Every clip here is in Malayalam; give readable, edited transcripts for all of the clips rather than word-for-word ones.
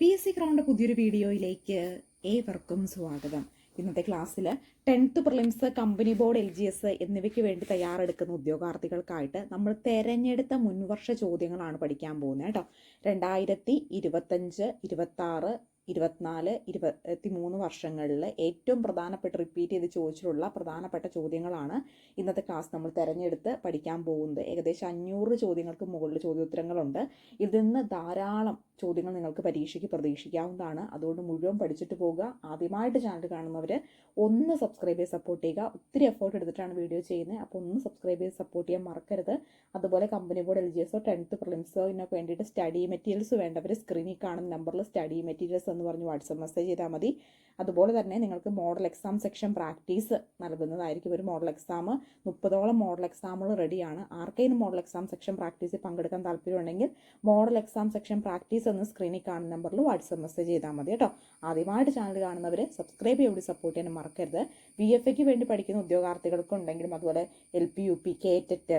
PSC ക്രൗണ്ട് പുതിയൊരു വീഡിയോയിലേക്ക് ഏവർക്കും സ്വാഗതം. ഇന്നത്തെ ക്ലാസ്സിൽ 10th prelims, company board, LGS എന്നിവയ്ക്ക് വേണ്ടി തയ്യാറെടുക്കുന്ന ഉദ്യോഗാർത്ഥികൾക്കായിട്ട് നമ്മൾ തിരഞ്ഞെടുത്ത മുൻവർഷ ചോദ്യങ്ങളാണ് പഠിക്കാൻ പോകുന്നത് കേട്ടോ. 2025, 26, 24, 23 വർഷങ്ങളിൽ ഏറ്റവും പ്രധാനപ്പെട്ട റിപ്പീറ്റ് ചെയ്ത് ചോദിച്ചിട്ടുള്ള പ്രധാനപ്പെട്ട ചോദ്യങ്ങളാണ് ഇന്നത്തെ ക്ലാസ് നമ്മൾ തിരഞ്ഞെടുത്ത് പഠിക്കാൻ പോകുന്നത്. ഏകദേശം 500 ചോദ്യങ്ങൾക്ക് മുകളിൽ ചോദ്യോത്തരങ്ങളുണ്ട്. ഇതിൽ നിന്ന് ധാരാളം ചോദ്യങ്ങൾ നിങ്ങൾക്ക് പരീക്ഷയ്ക്ക് പ്രതീക്ഷിക്കാവുന്നതാണ്. അതുകൊണ്ട് മുഴുവൻ പഠിച്ചിട്ട് പോകുക. ആദ്യമായിട്ട് ചാനൽ കാണുന്നവർ ഒന്ന് സബ്സ്ക്രൈബ് ചെയ്ത് സപ്പോർട്ട് ചെയ്യുക. ഒത്തിരി എഫേർട്ട് എടുത്തിട്ടാണ് വീഡിയോ ചെയ്യുന്നത്, അപ്പോൾ ഒന്ന് സബ്സ്ക്രൈബ് ചെയ്ത് സപ്പോർട്ട് ചെയ്യാൻ മറക്കരുത്. അതുപോലെ കമ്പനി ബോർഡ്, LGS, 10th പ്രിലിംസിനൊക്കെ വേണ്ടിയിട്ട് സ്റ്റഡി മെറ്റീരിയൽസ് വേണ്ടവർ സ്ക്രീനിൽ കാണുന്ന നമ്പറിൽ സ്റ്റഡി മെറ്റീരിയൽസ് എന്ന് പറഞ്ഞ് വാട്സപ്പ് മെസ്സേജ് ചെയ്താൽ മതി. അതുപോലെ തന്നെ നിങ്ങൾക്ക് മോഡൽ എക്സാം സെക്ഷൻ പ്രാക്ടീസ് നൽകുന്നതായിരിക്കും. ഒരു മോഡൽ എക്സാം 30ഓളം മോഡൽ എക്സാമുകൾ റെഡിയാണ്. ആർക്കെങ്കിലും മോഡൽ എക്സാം സെക്ഷൻ പ്രാക്ടീസിൽ പങ്കെടുക്കാൻ താല്പര്യമുണ്ടെങ്കിൽ മോഡൽ എക്സാം സെക്ഷൻ പ്രാക്ടീസ് എന്ന് സ്ക്രീനിൽ കാണുന്ന നമ്പറിൽ വാട്സപ്പ് മെസ്സേജ് ചെയ്താൽ മതി കേട്ടോ. ആദ്യമായിട്ട് ചാനൽ കാണുന്നവർ സബ്സ്ക്രൈബ് ചെയ്ത് സപ്പോർട്ട് ചെയ്യാൻ മറക്കരുത്. VFAക്ക് വേണ്ടി പഠിക്കുന്ന ഉദ്യോഗാർത്ഥികൾക്കുണ്ടെങ്കിലും അതുപോലെ LP, UP, KTET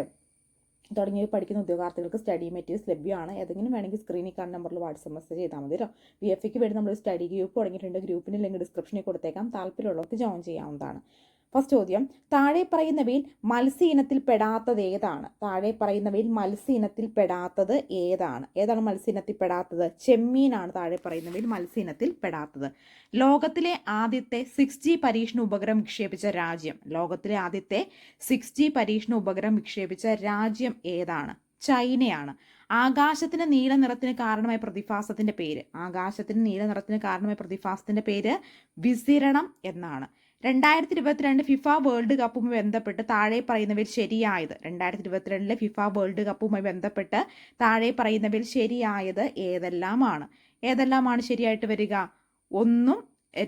തുടങ്ങിയവ പഠിക്കുന്ന ഉദ്യോഗാർത്ഥികൾക്ക് സ്റ്റഡി മെറ്റീരിയൽസ് ലഭ്യമാണ്. ഏതെങ്കിലും വേണമെങ്കിൽ സ്ക്രീനിൽ കാണുന്ന നമ്പറിൽ വാട്സപ്പ് മെസ്സേജ് ചെയ്താൽ മതി കേട്ടോ. VFAക്ക് വേണ്ടി നമ്മൾ സ്റ്റഡി ഗ്രൂപ്പ് തുടങ്ങിയിട്ടുണ്ട്. ഗ്രൂപ്പിൻ്റെ ലിങ്ക് ഡിസ്ക്രിപ്ഷനിൽ കൊടുത്തേക്കാം. താല്പര്യമുള്ളവർക്ക് ജോയിൻ ചെയ്യാവുന്നതാണ്. ഫസ്റ്റ് ചോദ്യം, താഴെ പറയുന്നവയിൽ മത്സ്യ ഇനത്തിൽ പെടാത്തത് ഏതാണ്? താഴെ പറയുന്നവയിൽ മത്സ്യ ഇനത്തിൽ പെടാത്തത് ഏതാണ്? ഏതാണ് മത്സ്യ ഇനത്തിൽ പെടാത്തത്? ചെമ്മീനാണ് താഴെ പറയുന്നവയിൽ മത്സ്യ ഇനത്തിൽ പെടാത്തത്. ലോകത്തിലെ ആദ്യത്തെ 6G പരീക്ഷണ ഉപഗ്രഹം വിക്ഷേപിച്ച രാജ്യം? ലോകത്തിലെ ആദ്യത്തെ 6G പരീക്ഷണ ഉപഗ്രഹം വിക്ഷേപിച്ച രാജ്യം ഏതാണ്? ചൈനയാണ്. ആകാശത്തിന് നീല നിറത്തിന് കാരണമായ പ്രതിഭാസത്തിന്റെ പേര്? ആകാശത്തിന് നീല നിറത്തിന് കാരണമായ പ്രതിഭാസത്തിന്റെ പേര് വിസിരണം എന്നാണ്. 2022 ഫിഫ വേൾഡ് കപ്പുമായി ബന്ധപ്പെട്ട് താഴെ പറയുന്നവയിൽ ശരിയായത്? 2022 ഫിഫ വേൾഡ് കപ്പുമായി ബന്ധപ്പെട്ട് താഴെ പറയുന്നവയിൽ ശരിയായത് ഏതെല്ലാമാണ്? ഏതെല്ലാമാണ് ശരിയായിട്ട് വരിക? 1,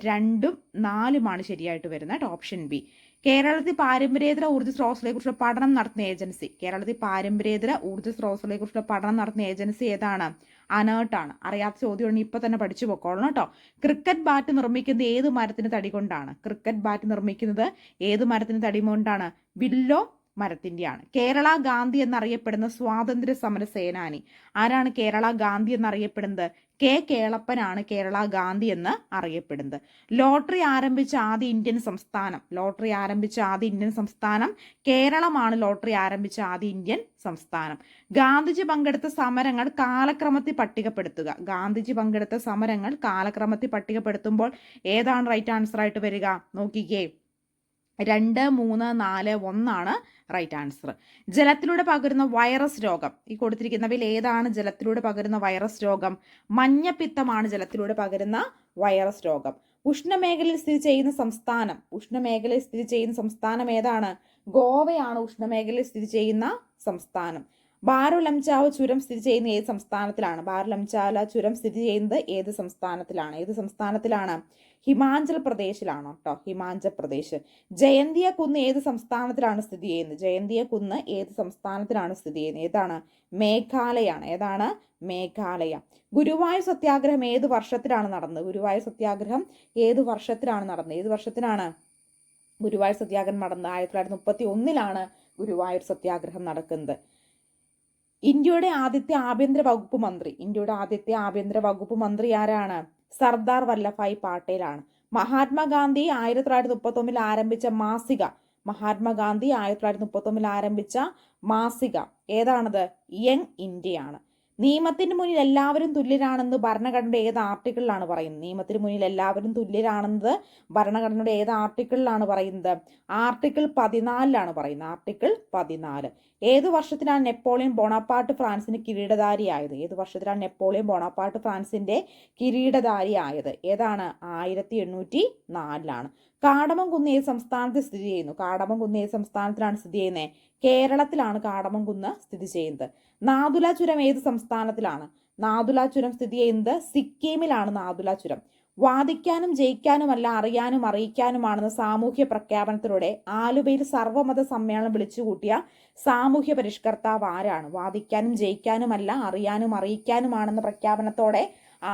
2, 4 ശരിയായിട്ട് വരുന്നത്. Option B. കേരളത്തിൽ പാരമ്പര്യേതര ഊർജ്ജ സ്രോതസ്സുകളെ കുറിച്ചുള്ള പഠനം നടത്തുന്ന ഏജൻസി? കേരളത്തിൽ പാരമ്പര്യേതര ഊർജ്ജ സ്രോതസ്സുകളെ കുറിച്ചുള്ള പഠനം നടത്തുന്ന ഏജൻസി ഏതാണ്? അനേർട്ടാണ്. അറിയാത്ത ചോദ്യമാണ്, ഇപ്പൊ തന്നെ പഠിച്ചു പോക്കോളണം കേട്ടോ. ക്രിക്കറ്റ് ബാറ്റ് നിർമ്മിക്കുന്നത് ഏത് മരത്തിന് തടി കൊണ്ടാണ്? ക്രിക്കറ്റ് ബാറ്റ് നിർമ്മിക്കുന്നത് ഏത് മരത്തിന് തടി കൊണ്ടാണ്? വില്ലോ മരത്തിന്റെയാണ്. കേരള ഗാന്ധി എന്നറിയപ്പെടുന്ന സ്വാതന്ത്ര്യ സമര സേനാനി ആരാണ്? കേരള ഗാന്ധി എന്നറിയപ്പെടുന്നത് കേളപ്പനാണ് കേരള ഗാന്ധി എന്ന് അറിയപ്പെടുന്നത്. ലോട്ടറി ആരംഭിച്ച ആദ്യ ഇന്ത്യൻ സംസ്ഥാനം? ലോട്ടറി ആരംഭിച്ച ആദ്യ ഇന്ത്യൻ സംസ്ഥാനം കേരളമാണ്. ലോട്ടറി ആരംഭിച്ച ആദ്യ ഇന്ത്യൻ സംസ്ഥാനം. ഗാന്ധിജി പങ്കെടുത്ത സമരങ്ങൾ കാലക്രമത്തിൽ പട്ടികപ്പെടുത്തുക? ഗാന്ധിജി പങ്കെടുത്ത സമരങ്ങൾ കാലക്രമത്തിൽ പട്ടികപ്പെടുത്തുമ്പോൾ ഏതാണ് റൈറ്റ് ആൻസർ ആയിട്ട് വരിക? നോക്കിക്കേ, 2, 3, 4, 1 റൈറ്റ് ആൻസർ. ജലത്തിലൂടെ പകരുന്ന വൈറസ് രോഗം? ഈ കൊടുത്തിരിക്കുന്നവയിൽ ഏതാണ് ജലത്തിലൂടെ പകരുന്ന വൈറസ് രോഗം? മഞ്ഞപ്പിത്തമാണ് ജലത്തിലൂടെ പകരുന്ന വൈറസ് രോഗം. ഉഷ്ണമേഖലയിൽ സ്ഥിതി ചെയ്യുന്ന സംസ്ഥാനം? ഉഷ്ണമേഖലയിൽ സ്ഥിതി ചെയ്യുന്ന സംസ്ഥാനം ഏതാണ്? ഗോവയാണ് ഉഷ്ണമേഖലയിൽ സ്ഥിതി ചെയ്യുന്ന സംസ്ഥാനം. ബാരുലംചാവ് ചുരം സ്ഥിതി ചെയ്യുന്ന ഏത് സംസ്ഥാനത്തിലാണ്? ബാരുലംചാല ചുരം സ്ഥിതി ചെയ്യുന്നത് ഏത് സംസ്ഥാനത്തിലാണ്? ഏത് സംസ്ഥാനത്തിലാണ്? ഹിമാചൽ പ്രദേശിലാണ് കേട്ടോ, ഹിമാചൽ പ്രദേശ്. ജയന്തിയ കുന്ന് ഏത് സംസ്ഥാനത്തിലാണ് സ്ഥിതി ചെയ്യുന്നത്? ജയന്തിയ കുന്ന് ഏത് സംസ്ഥാനത്തിലാണ് സ്ഥിതി ചെയ്യുന്നത്? ഏതാണ്? മേഘാലയാണ്. ഏതാണ്? മേഘാലയ. ഗുരുവായൂർ സത്യാഗ്രഹം ഏത് വർഷത്തിലാണ് നടന്നത്? ഗുരുവായൂർ സത്യാഗ്രഹം ഏത് വർഷത്തിലാണ് നടന്നത്? ഏത് വർഷത്തിലാണ് ഗുരുവായൂർ സത്യാഗ്രഹം നടന്നത്? 1931 ഗുരുവായൂർ സത്യാഗ്രഹം നടക്കുന്നത്. ഇന്ത്യയുടെ ആദ്യത്തെ ആഭ്യന്തര വകുപ്പ് മന്ത്രി? ഇന്ത്യയുടെ ആദ്യത്തെ ആഭ്യന്തര വകുപ്പ് മന്ത്രി ആരാണ്? സർദാർ വല്ലഭായ് പട്ടേലാണ്. മഹാത്മാഗാന്ധി 1939 ആരംഭിച്ച മാസിക? മഹാത്മാഗാന്ധി 1939 ആരംഭിച്ച മാസിക ഏതാണത്? യങ് ഇന്ത്യയാണ്. നിയമത്തിന് മുന്നിൽ എല്ലാവരും തുല്യരാണെന്ന് ഭരണഘടനയുടെ ഏത് ആർട്ടിക്കിളിലാണ് പറയുന്നത്? നിയമത്തിന് മുന്നിൽ എല്ലാവരും തുല്യരാണെന്നത് ഭരണഘടനയുടെ ഏത് ആർട്ടിക്കിളിലാണ് പറയുന്നത്? ആർട്ടിക്കിൾ 14 പറയുന്നത്. ആർട്ടിക്കിൾ 14. ഏത് വർഷത്തിലാണ് നെപ്പോളിയൻ ബോണപ്പാർട്ട് ഫ്രാൻസിന് കിരീടധാരിയായത്? ഏത് വർഷത്തിലാണ് നെപ്പോളിയൻ ബോണപ്പാർട്ട് ഫ്രാൻസിന്റെ കിരീടധാരിയായത്? ഏതാണ്? 1804. കാടമം കുന്ന് ഏത് സംസ്ഥാനത്ത് സ്ഥിതി ചെയ്യുന്നു? കാടമം കുന്ന് ഏത് സംസ്ഥാനത്തിലാണ് സ്ഥിതി ചെയ്യുന്നത്? കേരളത്തിലാണ് കാടമം കുന്ന് സ്ഥിതി ചെയ്യുന്നത്. നാഥുല ചുരം ഏത് സംസ്ഥാനത്തിലാണ്? നാഥുല ചുരം സ്ഥിതി ചെയ്യുന്നത് സിക്കിമിലാണ്. നാഥുല ചുരം. വാദിക്കാനും ജയിക്കാനുമല്ല അറിയാനും അറിയിക്കാനുമാണെന്ന സാമൂഹ്യ പ്രഖ്യാപനത്തിലൂടെ ആലുവയിൽ സർവ്വമത സമ്മേളനം വിളിച്ചുകൂട്ടിയ സാമൂഹ്യ പരിഷ്കർത്താവ് ആരാണ്? വാദിക്കാനും ജയിക്കാനുമല്ല അറിയാനും അറിയിക്കാനുമാണെന്ന പ്രഖ്യാപനത്തോടെ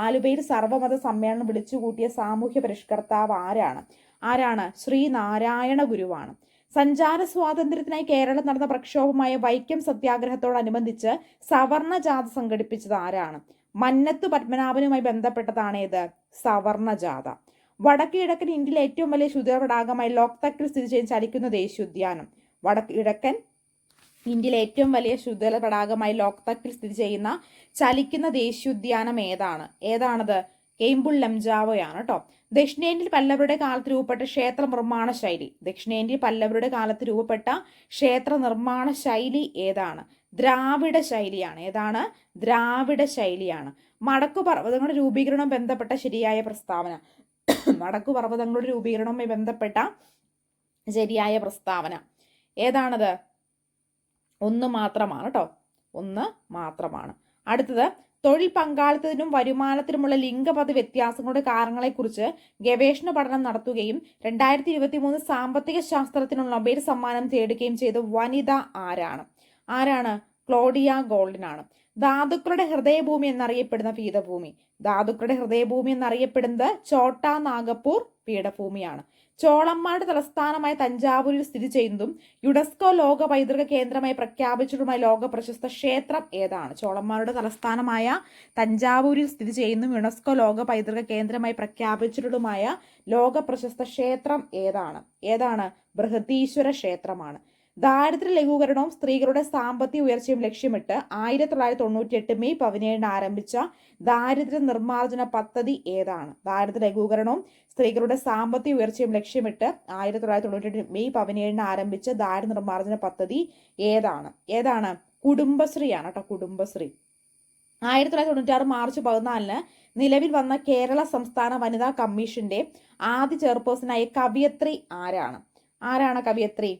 ആലുവയിൽ സർവ്വമത സമ്മേളനം വിളിച്ചുകൂട്ടിയ സാമൂഹ്യ പരിഷ്കർത്താവ് ആരാണ്? ആരാണ്? ശ്രീനാരായണ ഗുരുവാണ്. സഞ്ചാര സ്വാതന്ത്ര്യത്തിനായി കേരളം നടന്ന പ്രക്ഷോഭമായ വൈക്കം സത്യാഗ്രഹത്തോടനുബന്ധിച്ച് സവർണ ജാഥ സംഘടിപ്പിച്ചത് ആരാണ്? മന്നത്ത് പത്മനാഭനുമായി ബന്ധപ്പെട്ടതാണ് ഏത്? സവർണജാഥ. വടക്ക് കിഴക്കൻ ഇന്ത്യയിലെ ഏറ്റവും വലിയ ശുദ്ധജല തടാകമായി ലോക്തക്കിൽ സ്ഥിതി ചെയ്യുന്ന ചലിക്കുന്ന ദേശീയോദ്യാനം. വടക്ക് കിഴക്കൻ ഇന്ത്യയിലെ ഏറ്റവും വലിയ ശുദ്ധജല തടാകമായി ലോക്തക്കിൽ സ്ഥിതി ചെയ്യുന്ന ചലിക്കുന്ന ദേശീയോദ്യാനം ഏതാണത്? കെയിംബുൾ ലംജാവോയാണ് കേട്ടോ. ദക്ഷിണേന്ത്യയിൽ പല്ലവരുടെ കാലത്ത് രൂപപ്പെട്ട ക്ഷേത്ര നിർമ്മാണ ശൈലി. ദക്ഷിണേന്ത്യയിൽ പല്ലവരുടെ കാലത്ത് രൂപപ്പെട്ട ക്ഷേത്ര നിർമ്മാണ ശൈലി ഏതാണ്? ദ്രാവിഡ ശൈലിയാണ്. ഏതാണ്? ദ്രാവിഡ ശൈലിയാണ്. മടക്കു പർവ്വതങ്ങളുടെ രൂപീകരണവും ബന്ധപ്പെട്ട ശരിയായ പ്രസ്താവന. മടക്കു പർവ്വതങ്ങളുടെ രൂപീകരണവുമായി ബന്ധപ്പെട്ട ശരിയായ പ്രസ്താവന ഏതാണത്? ഒന്ന് മാത്രമാണ് കേട്ടോ. ഒന്ന് മാത്രമാണ്. അടുത്തത്, തൊഴിൽ പങ്കാളിത്തത്തിനും വരുമാനത്തിനുമുള്ള ലിംഗപദ വ്യത്യാസങ്ങളുടെ കാരണങ്ങളെക്കുറിച്ച് ഗവേഷണ പഠനം നടത്തുകയും 2023 സാമ്പത്തിക ശാസ്ത്രത്തിനുള്ള നൊബേൽ സമ്മാനം തേടുകയും ചെയ്ത വനിത ആരാണ്? ക്ലോഡിയ ഗോൾഡിനാണ്. ധാതുക്കളുടെ ഹൃദയഭൂമി എന്നറിയപ്പെടുന്ന പീഠഭൂമി. ധാതുക്കളുടെ ഹൃദയഭൂമി എന്നറിയപ്പെടുന്നത് ഛോട്ടാ നാഗപ്പൂർ പീഠഭൂമിയാണ്. ചോളന്മാരുടെ തലസ്ഥാനമായ തഞ്ചാവൂരിൽ സ്ഥിതി ചെയ്യുന്നതും യുനെസ്കോ ലോക പൈതൃക കേന്ദ്രമായി പ്രഖ്യാപിച്ചതുമായ ലോക പ്രശസ്ത ക്ഷേത്രം ഏതാണ്? ചോളന്മാരുടെ തലസ്ഥാനമായ തഞ്ചാവൂരിൽ സ്ഥിതി ചെയ്യുന്നതും യുനെസ്കോ ലോക പൈതൃക കേന്ദ്രമായി പ്രഖ്യാപിച്ചതുമായ ലോക പ്രശസ്ത ക്ഷേത്രം ഏതാണ്? ബൃഹദീശ്വര ക്ഷേത്രമാണ്. ദാരിദ്ര്യ ലഘൂകരണവും സ്ത്രീകളുടെ സാമ്പത്തിക ഉയർച്ചയും ലക്ഷ്യമിട്ട് 1998 മെയ് 17 ആരംഭിച്ച ദാരിദ്ര്യ നിർമ്മാർജ്ജന പദ്ധതി ഏതാണ്? ദാരിദ്ര്യ ലഘൂകരണവും സ്ത്രീകളുടെ സാമ്പത്തിക ഉയർച്ചയും ലക്ഷ്യമിട്ട് 1998 മെയ് 17 ആരംഭിച്ച ദാരിദ്ര്യ നിർമ്മാർജ്ജന പദ്ധതി ഏതാണ്? കുടുംബശ്രീയാണ് കേട്ടോ. കുടുംബശ്രീ. 1996 മാർച്ച് 14 നിലവിൽ വന്ന കേരള സംസ്ഥാന വനിതാ കമ്മീഷന്റെ ആദ്യ ചെയർപേഴ്സണായ കവിയത്രി ആരാണ് കവിയത്രി?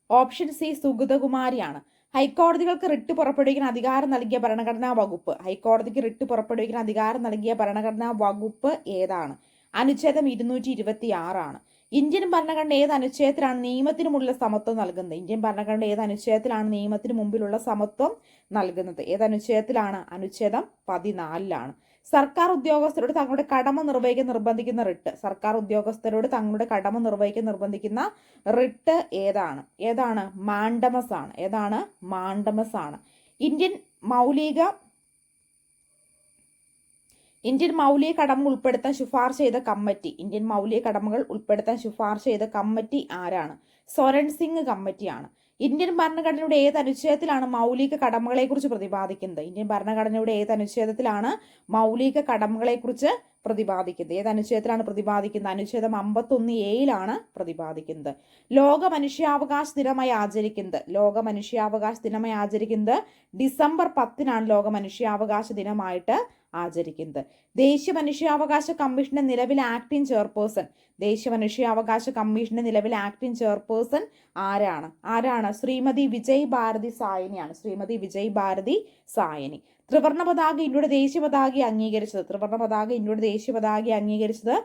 ഓപ്ഷൻ സി സുഗതകുമാരിയാണ്. ഹൈക്കോടതികൾക്ക് റിട്ട് പുറപ്പെടുവിക്കാൻ അധികാരം നൽകിയ ഭരണഘടനാ വകുപ്പ്. ഹൈക്കോടതിക്ക് റിട്ട് പുറപ്പെടുവിക്കാൻ അധികാരം നൽകിയ ഭരണഘടനാ വകുപ്പ് ഏതാണ്? അനുച്ഛേദം 226 ഇന്ത്യൻ ഭരണഘടന ഏത് അനുച്ഛേദത്തിലാണ് നിയമത്തിന് മുമ്പിലുള്ള സമത്വം നൽകുന്നത്? ഇന്ത്യൻ ഭരണഘടന ഏത് അനുച്ഛേദത്തിലാണ് നിയമത്തിന് മുമ്പിലുള്ള സമത്വം നൽകുന്നത്? ഏത് അനുച്ഛേദത്തിലാണ്? അനുച്ഛേദം 14 സർക്കാർ ഉദ്യോഗസ്ഥരോട് തങ്ങളുടെ കടമ നിർവഹിക്കാൻ നിർബന്ധിക്കുന്ന റിട്ട്. സർക്കാർ ഉദ്യോഗസ്ഥരോട് തങ്ങളുടെ കടമ നിർവഹിക്കാൻ നിർബന്ധിക്കുന്ന റിട്ട് ഏതാണ്? മാൻഡമസ് ആണ്. ഏതാണ്? മാൻഡമസ് ആണ്. ഇന്ത്യൻ മൗലിക കടമകൾ ഉൾപ്പെടുത്താൻ ശുപാർശ ചെയ്ത കമ്മിറ്റി. ഇന്ത്യൻ മൗലിക കടമകൾ ഉൾപ്പെടുത്താൻ ശുപാർശ ചെയ്ത കമ്മിറ്റി ആരാണ്? സൊരൺ സിംഗ് കമ്മിറ്റിയാണ്. ഇന്ത്യൻ ഭരണഘടനയുടെ ഏത് അനുച്ഛേദത്തിലാണ് മൗലിക കടമകളെക്കുറിച്ച് പ്രതിപാദിക്കുന്നത്? ഇന്ത്യൻ ഭരണഘടനയുടെ ഏത് അനുച്ഛേദത്തിലാണ് മൗലിക കടമകളെക്കുറിച്ച് പ്രതിപാദിക്കുന്നത്? ഏത് അനുച്ഛേദത്തിലാണ് പ്രതിപാദിക്കുന്നത്? അനുച്ഛേദം 51A പ്രതിപാദിക്കുന്നത്. ലോക മനുഷ്യാവകാശ ദിനമായി ആചരിക്കുന്നത് ഡിസംബർ 10 ലോക മനുഷ്യാവകാശ ദിനമായിട്ട് ആചരിക്കുന്നത്. ദേശീയ മനുഷ്യാവകാശ കമ്മീഷന്റെ നിലവിലെ ആക്ടിംഗ് ചെയർപേഴ്സൺ. ദേശീയ മനുഷ്യാവകാശ കമ്മീഷന്റെ നിലവിലെ ആക്ടിംഗ് ചെയർപേഴ്സൺ ആരാണ്? ശ്രീമതി വിജയ് ഭാരതി സായനിയാണ്. ശ്രീമതി വിജയ് ഭാരതി സായനി. ത്രിവർണ്ണ പതാക ഇന്ത്യയുടെ ദേശീയ പതാകയെ അംഗീകരിച്ചത്. ത്രിവർണ്ണ പതാക ഇന്ത്യയുടെ ദേശീയ പതാകയെ അംഗീകരിച്ചത്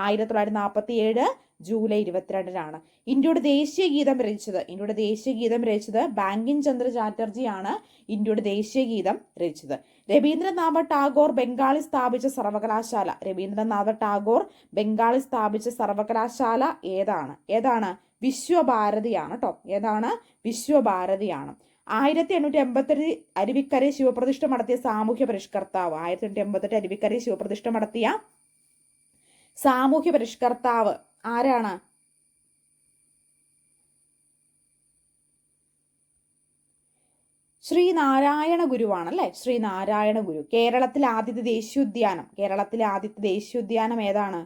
1947 ജൂലൈ 22 ഇന്ത്യയുടെ ദേശീയ ഗീതം രചിച്ചത് ബാങ്കിം ചന്ദ്ര ചാറ്റർജിയാണ്. ഇന്ത്യയുടെ ദേശീയ ഗീതം രചിച്ചത്. രവീന്ദ്രനാഥ ടാഗോർ ബംഗാളിൽ സ്ഥാപിച്ച സർവകലാശാല ഏതാണ്? വിശ്വഭാരതിയാണ് കേട്ടോ. ഏതാണ്? വിശ്വഭാരതിയാണ്. 1888 അരുവിക്കര ശിവപ്രതിഷ്ഠ നടത്തിയ സാമൂഹ്യ പരിഷ്കർത്താവ്. 1888 അരുവിക്കര ശിവപ്രതിഷ്ഠ നടത്തിയ സാമൂഹ്യ പരിഷ്കർത്താവ് ആരാണ്? ശ്രീനാരായണ ഗുരുവാണല്ലേ. ശ്രീനാരായണ ഗുരു. കേരളത്തിലെ ആദ്യത്തെ ദേശീയോദ്യാനം ഏതാണ്?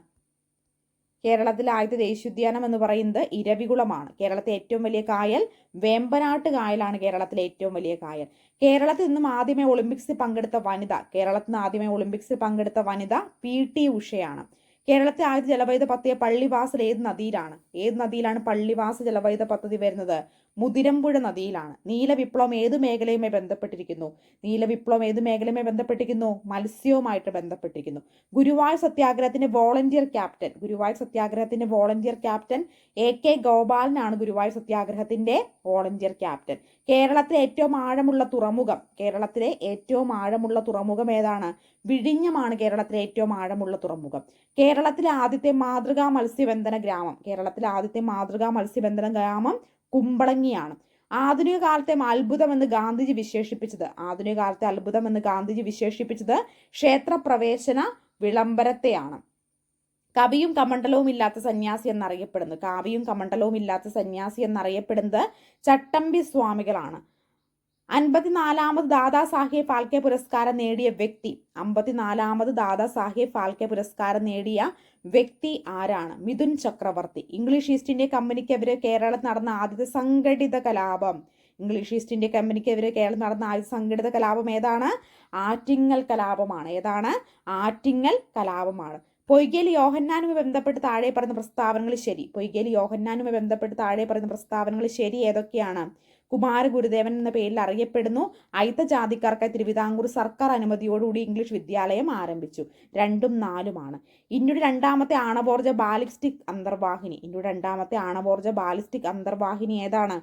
കേരളത്തിലെ ആദ്യത്തെ ദേശീയോദ്യാനം എന്ന് പറയുന്നത് ഇരവികുളമാണ്. കേരളത്തിലെ ഏറ്റവും വലിയ കായൽ വേമ്പനാട്ട് കായലാണ്. കേരളത്തിലെ ഏറ്റവും വലിയ കായൽ. കേരളത്തിൽ നിന്നും ആദ്യമേ ഒളിമ്പിക്സിൽ പങ്കെടുത്ത വനിത PT ഉഷയാണ്. കേരളത്തിലെ ആദ്യത്തെ ജലവൈദ്യുത പദ്ധതി പള്ളിവാസൽ ഏത് നദിയിലാണ് പള്ളിവാസ ജലവൈദ്യുത പദ്ധതി വരുന്നത്? മുതിരമ്പുഴ നദിയിലാണ്. നീലവിപ്ലവം ഏത് മേഖലയുമായി ബന്ധപ്പെട്ടിരിക്കുന്നു? മത്സ്യവുമായിട്ട് ബന്ധപ്പെട്ടിരിക്കുന്നു. ഗുരുവായൂർ സത്യാഗ്രഹത്തിന്റെ വോളണ്ടിയർ ക്യാപ്റ്റൻ AK ഗോപാലനാണ്. ഗുരുവായൂർ സത്യാഗ്രഹത്തിന്റെ വോളണ്ടിയർ ക്യാപ്റ്റൻ. കേരളത്തിലെ ഏറ്റവും ആഴമുള്ള തുറമുഖം ഏതാണ്? വിഴിഞ്ഞമാണ് കേരളത്തിലെ ഏറ്റവും ആഴമുള്ള തുറമുഖം. കേരളത്തിലെ ആദ്യത്തെ മാതൃകാ മത്സ്യബന്ധന ഗ്രാമം കുമ്പളങ്ങിയാണ്. ആധുനിക കാലത്തെ അത്ഭുതം എന്ന് ഗാന്ധിജി വിശേഷിപ്പിച്ചത് ക്ഷേത്രപ്രവേശന വിളംബരത്തെയാണ്. കവിയും കമണ്ഡലവും ഇല്ലാത്ത സന്യാസി എന്നറിയപ്പെടുന്നത് ചട്ടമ്പി സ്വാമികളാണ്. 54ാമത് ദാദാ സാഹേബ് ഫാൽക്കെ പുരസ്കാരം നേടിയ വ്യക്തി ആരാണ്? മിഥുൻ ചക്രവർത്തി. ഇംഗ്ലീഷ് ഈസ്റ്റ് ഇന്ത്യ കമ്പനിക്കെതിരെ കേരളത്തിൽ നടന്ന ആദ്യത്തെ സംഘടിത കലാപം ഏതാണ്? ആറ്റിങ്ങൽ കലാപമാണ്. പൊയ്കേലി യോഹന്നാനുമായി ബന്ധപ്പെട്ട് താഴെ പറയുന്ന പ്രസ്താവനകൾ ശരി ഏതൊക്കെയാണ്? കുമാരഗുരുദേവൻ എന്ന പേരിൽ അറിയപ്പെടുന്നു. അയിത്ത ജാതിക്കാർക്കായി തിരുവിതാംകൂർ സർക്കാർ അനുമതിയോടുകൂടി ഇംഗ്ലീഷ് വിദ്യാലയം ആരംഭിച്ചു. 2ഉം 4ഉമാണ്. ഇന്ത്യയുടെ രണ്ടാമത്തെ ആണവോർജ ബാലിസ്റ്റിക് അന്തർവാഹിനി ഏതാണ്?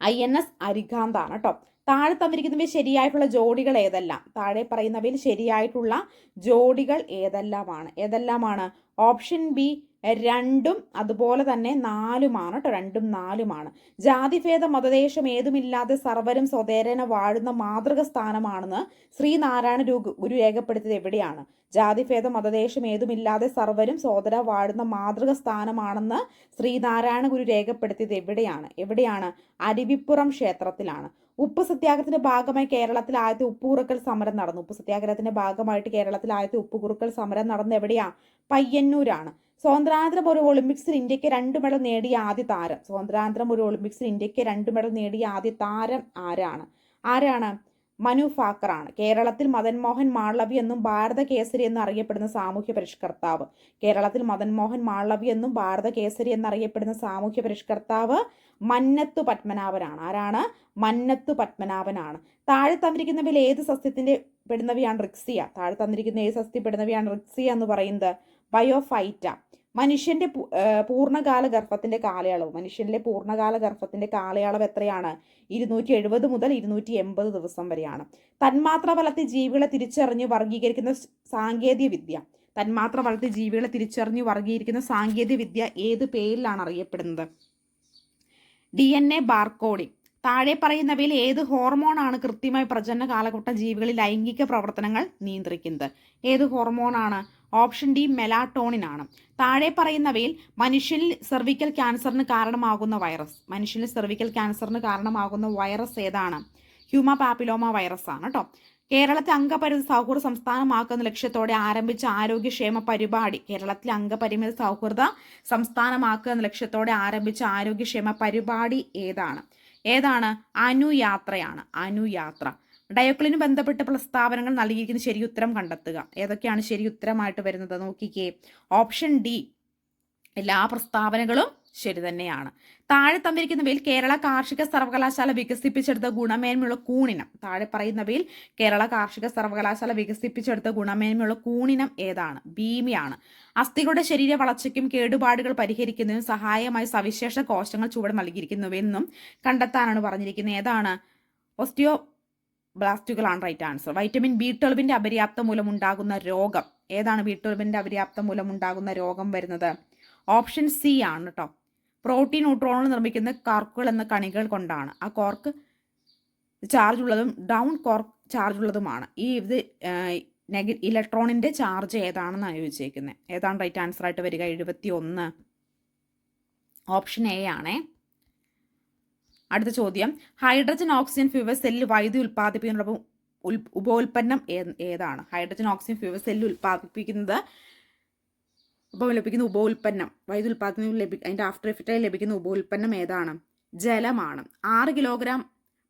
INS അരികാന്ത് ആണ് കേട്ടോ. താഴെ തന്നിരിക്കുന്നവയിൽ ശരിയായിട്ടുള്ള ജോഡികൾ ഏതെല്ലാമാണ്? ഓപ്ഷൻ ബി 2ഉം അതുപോലെ തന്നെ 4ഉമാണ് കേട്ടോ. 2ഉം 4ഉമാണ്. ജാതിഭേദ മതദേശം ഏതുമില്ലാതെ സർവരും സ്വതേരന വാഴുന്ന മാതൃക സ്ഥാനമാണെന്ന് ശ്രീനാരായണ ഗുരു രേഖപ്പെടുത്തിയത് എവിടെയാണ്? ജാതിഭേദ മതദേശം ഏതുമില്ലാതെ സർവരും സ്വതന്ത്ര വാഴുന്ന മാതൃക സ്ഥാനമാണെന്ന് ശ്രീനാരായണ ഗുരു രേഖപ്പെടുത്തിയത് എവിടെയാണ്? അരുവിപ്പുറം ക്ഷേത്രത്തിലാണ്. ഉപ്പ് സത്യാഗ്രഹത്തിന്റെ ഭാഗമായി കേരളത്തിൽ ആദ്യത്തെ ഉപ്പുകുറുക്കൽ സമരം നടന്നത് എവിടെയാ? പയ്യന്നൂരാണ്. സ്വാതന്ത്ര്യാനന്തരം ഒരു ഒളിമ്പിക്സിൽ ഇന്ത്യക്ക് 2 മെഡൽ നേടിയ ആദ്യ താരം ആരാണ്? മനു ഫാക്കറാണ്. കേരളത്തിൽ മദൻ മോഹൻ മാളവ്യ എന്നും ഭാരത കേസരി എന്ന് അറിയപ്പെടുന്ന സാമൂഹ്യ പരിഷ്കർത്താവ് മന്നത്തു പത്മനാഭനാണ്. ആരാണ്? മന്നത്തു പത്മനാഭനാണ്. താഴെ തന്നിരിക്കുന്നവയിൽ ഏത് സസ്യത്തിന്റെ പെടുന്നവയാണ് റിക്സിയ എന്ന് പറയുന്നത്? ബയോഫൈറ്റ. മനുഷ്യന്റെ പൂർണ്ണകാല ഗർഭത്തിന്റെ കാലയളവ് എത്രയാണ്? 270 മുതൽ 280 ദിവസം വരെയാണ്. തന്മാത്ര ഫലത്തിൽ ജീവികളെ തിരിച്ചറിഞ്ഞ് വർഗീകരിക്കുന്ന സാങ്കേതിക വിദ്യ ഏത് പേരിലാണ് അറിയപ്പെടുന്നത്? DNA barcoding. താഴെ പറയുന്നവയിൽ ഏത് ഹോർമോണാണ് കൃത്യമായി പ്രജനന കാലഘട്ട ജീവികളിൽ ലൈംഗിക പ്രവർത്തനങ്ങൾ നിയന്ത്രിക്കുന്നത്? ഏത് ഹോർമോണാണ്? ഓപ്ഷൻ ഡി മെലാട്ടോണിൻ ആണ്. താഴെ പറയുന്നവയിൽ മനുഷ്യനിൽ സെർവിക്കൽ ക്യാൻസറിന് കാരണമാകുന്ന വൈറസ് ഏതാണ്? ഹ്യൂമൻ പാപ്പിലോമ വൈറസ് ആണ് കേട്ടോ. കേരളത്തെ അംഗപരിമിത സൗഹൃദ സംസ്ഥാനമാക്കുന്ന ലക്ഷ്യത്തോടെ ആരംഭിച്ച ആരോഗ്യക്ഷേമ പരിപാടി ഏതാണ്? അനുയാത്ര. ഡയോക്ലിന് ബന്ധപ്പെട്ട പ്രസ്താവനകൾ നൽകിയിരിക്കുന്ന ശരി ഉത്തരം കണ്ടെത്തുക. ഏതൊക്കെയാണ് ശരി ഉത്തരമായിട്ട് വരുന്നത്? നോക്കിക്കേ. ഓപ്ഷൻ ഡി എല്ലാ പ്രസ്താവനകളും ശരി തന്നെയാണ്. താഴെ തന്നിരിക്കുന്നവയിൽ കേരള കാർഷിക സർവകലാശാല വികസിപ്പിച്ചെടുത്ത ഗുണമേന്മയുള്ള കൂണിനം ഏതാണ്? ഭീമയാണ്. അസ്ഥികളുടെ ശരീര വളർച്ചയ്ക്കും കേടുപാടുകൾ പരിഹരിക്കുന്നതിനും സഹായമായി സവിശേഷ കോശങ്ങൾ ചുവട് നൽകിയിരിക്കുന്നുവെന്നും നിന്നും കണ്ടെത്താനാണ് പറഞ്ഞിരിക്കുന്നത്. ഏതാണ്? ബ്ലാസ്റ്റുകളാണ് റൈറ്റ് ആൻസർ. വൈറ്റമിൻ B12 അപര്യാപ്തം മൂലമുണ്ടാകുന്ന രോഗം ഏതാണ്? B12 അപര്യാപ്തം മൂലമുണ്ടാകുന്ന രോഗം വരുന്നത് ഓപ്ഷൻ സി ആണ് കേട്ടോ. പ്രോട്ടീൻ ന്യൂട്രോണുകൾ നിർമ്മിക്കുന്ന കോർക്കുകൾ എന്ന കണികൾ കൊണ്ടാണ്. ആ കോർക്ക് ചാർജ് ഉള്ളതും ഡൗൺ കോർക്ക് ചാർജ് ഉള്ളതുമാണ്. ഇലക്ട്രോണിന്റെ ചാർജ് ഏതാണെന്നാണ് ചോദിച്ചേക്കുന്നത്. ഏതാണ് റൈറ്റ് ആൻസർ ആയിട്ട് വരിക? 71. ഓപ്ഷൻ എ ആണേ. അടുത്ത ചോദ്യം, ഹൈഡ്രജൻ ഓക്സിജൻ ഫ്യൂവൽ സെല്ലിൽ വൈദ്യുതി ഉൽപ്പാദിപ്പിക്കുന്ന ഉപോൽപ്പന്നം ഏതാണ്? ഹൈഡ്രജൻ ഓക്സിജൻ ഫ്യൂവൽ സെല്ലിൽ ഉൽപ്പാദിപ്പിക്കുന്ന ഉപോൽപ്പന്നം വൈദ്യുതി ഉൽപ്പാദിപ്പിക്കുന്ന അതിൻ്റെ ആഫ്റ്റർ എഫക്റ്റായി ലഭിക്കുന്ന ഉപോൽപ്പന്നം ഏതാണ്? ജലമാണ്. 6 കിലോഗ്രാം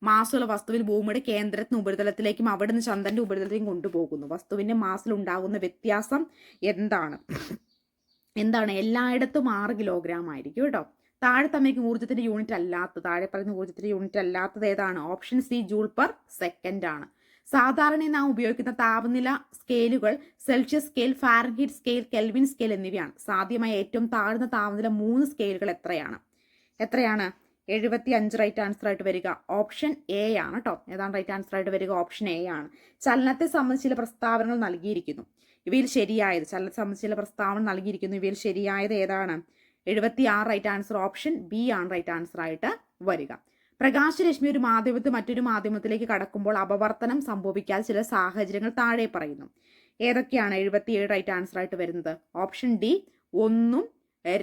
മാസുള്ള വസ്തുവിൽ ഭൂമിയുടെ കേന്ദ്രത്തിന് ഉപരിതലത്തിലേക്കും അവിടെ നിന്ന് ചന്ദ്രന്റെ ഉപരിതലത്തിലേക്കും കൊണ്ടുപോകുന്നു. വസ്തുവിന്റെ മാസിൽ ഉണ്ടാകുന്ന വ്യത്യാസം എന്താണ്? എല്ലായിടത്തും 6 കിലോഗ്രാം ആയിരിക്കും കേട്ടോ. താഴെ തന്നിരിക്കുന്ന ഊർജ്ജത്തിന്റെ യൂണിറ്റ് അല്ലാത്തത് ഏതാണ്? Option C joule per second ആണ്. സാധാരണ നാം ഉപയോഗിക്കുന്ന താപനില സ്കെയിലുകൾ Celsius scale, Fahrenheit scale, kelvin scale എന്നിവയാണ്. സാധ്യമായ ഏറ്റവും താഴ്ന്ന താപനില 3 സ്കെയിലുകൾ എത്രയാണ്? 75 റൈറ്റ് ആൻസർ ആയിട്ട് വരിക ഓപ്ഷൻ എ ആണ് കേട്ടോ. ഏതാണ് റൈറ്റ് ആൻസർ ആയിട്ട് വരിക? ഓപ്ഷൻ എ ആണ്. ചലനത്തെ സംബന്ധിച്ച് ചില പ്രസ്താവനകൾ നൽകിയിരിക്കുന്നു. ഇവയിൽ ശരിയായത് ഏതാണ്? 76 റൈറ്റ് ആൻസർ. ഓപ്ഷൻ ബി ആണ് റൈറ്റ് ആൻസർ ആയിട്ട് വരിക. പ്രകാശരശ്മി ഒരു മാധ്യമത്തിൽ മറ്റൊരു മാധ്യമത്തിലേക്ക് കടക്കുമ്പോൾ അപവർത്തനം സംഭവിക്കാതെ ചില സാഹചര്യങ്ങൾ താഴെ പറയുന്നു. ഏതൊക്കെയാണ് 77 റൈറ്റ് ആൻസർ ആയിട്ട് വരുന്നത്? ഓപ്ഷൻ ഡി 1,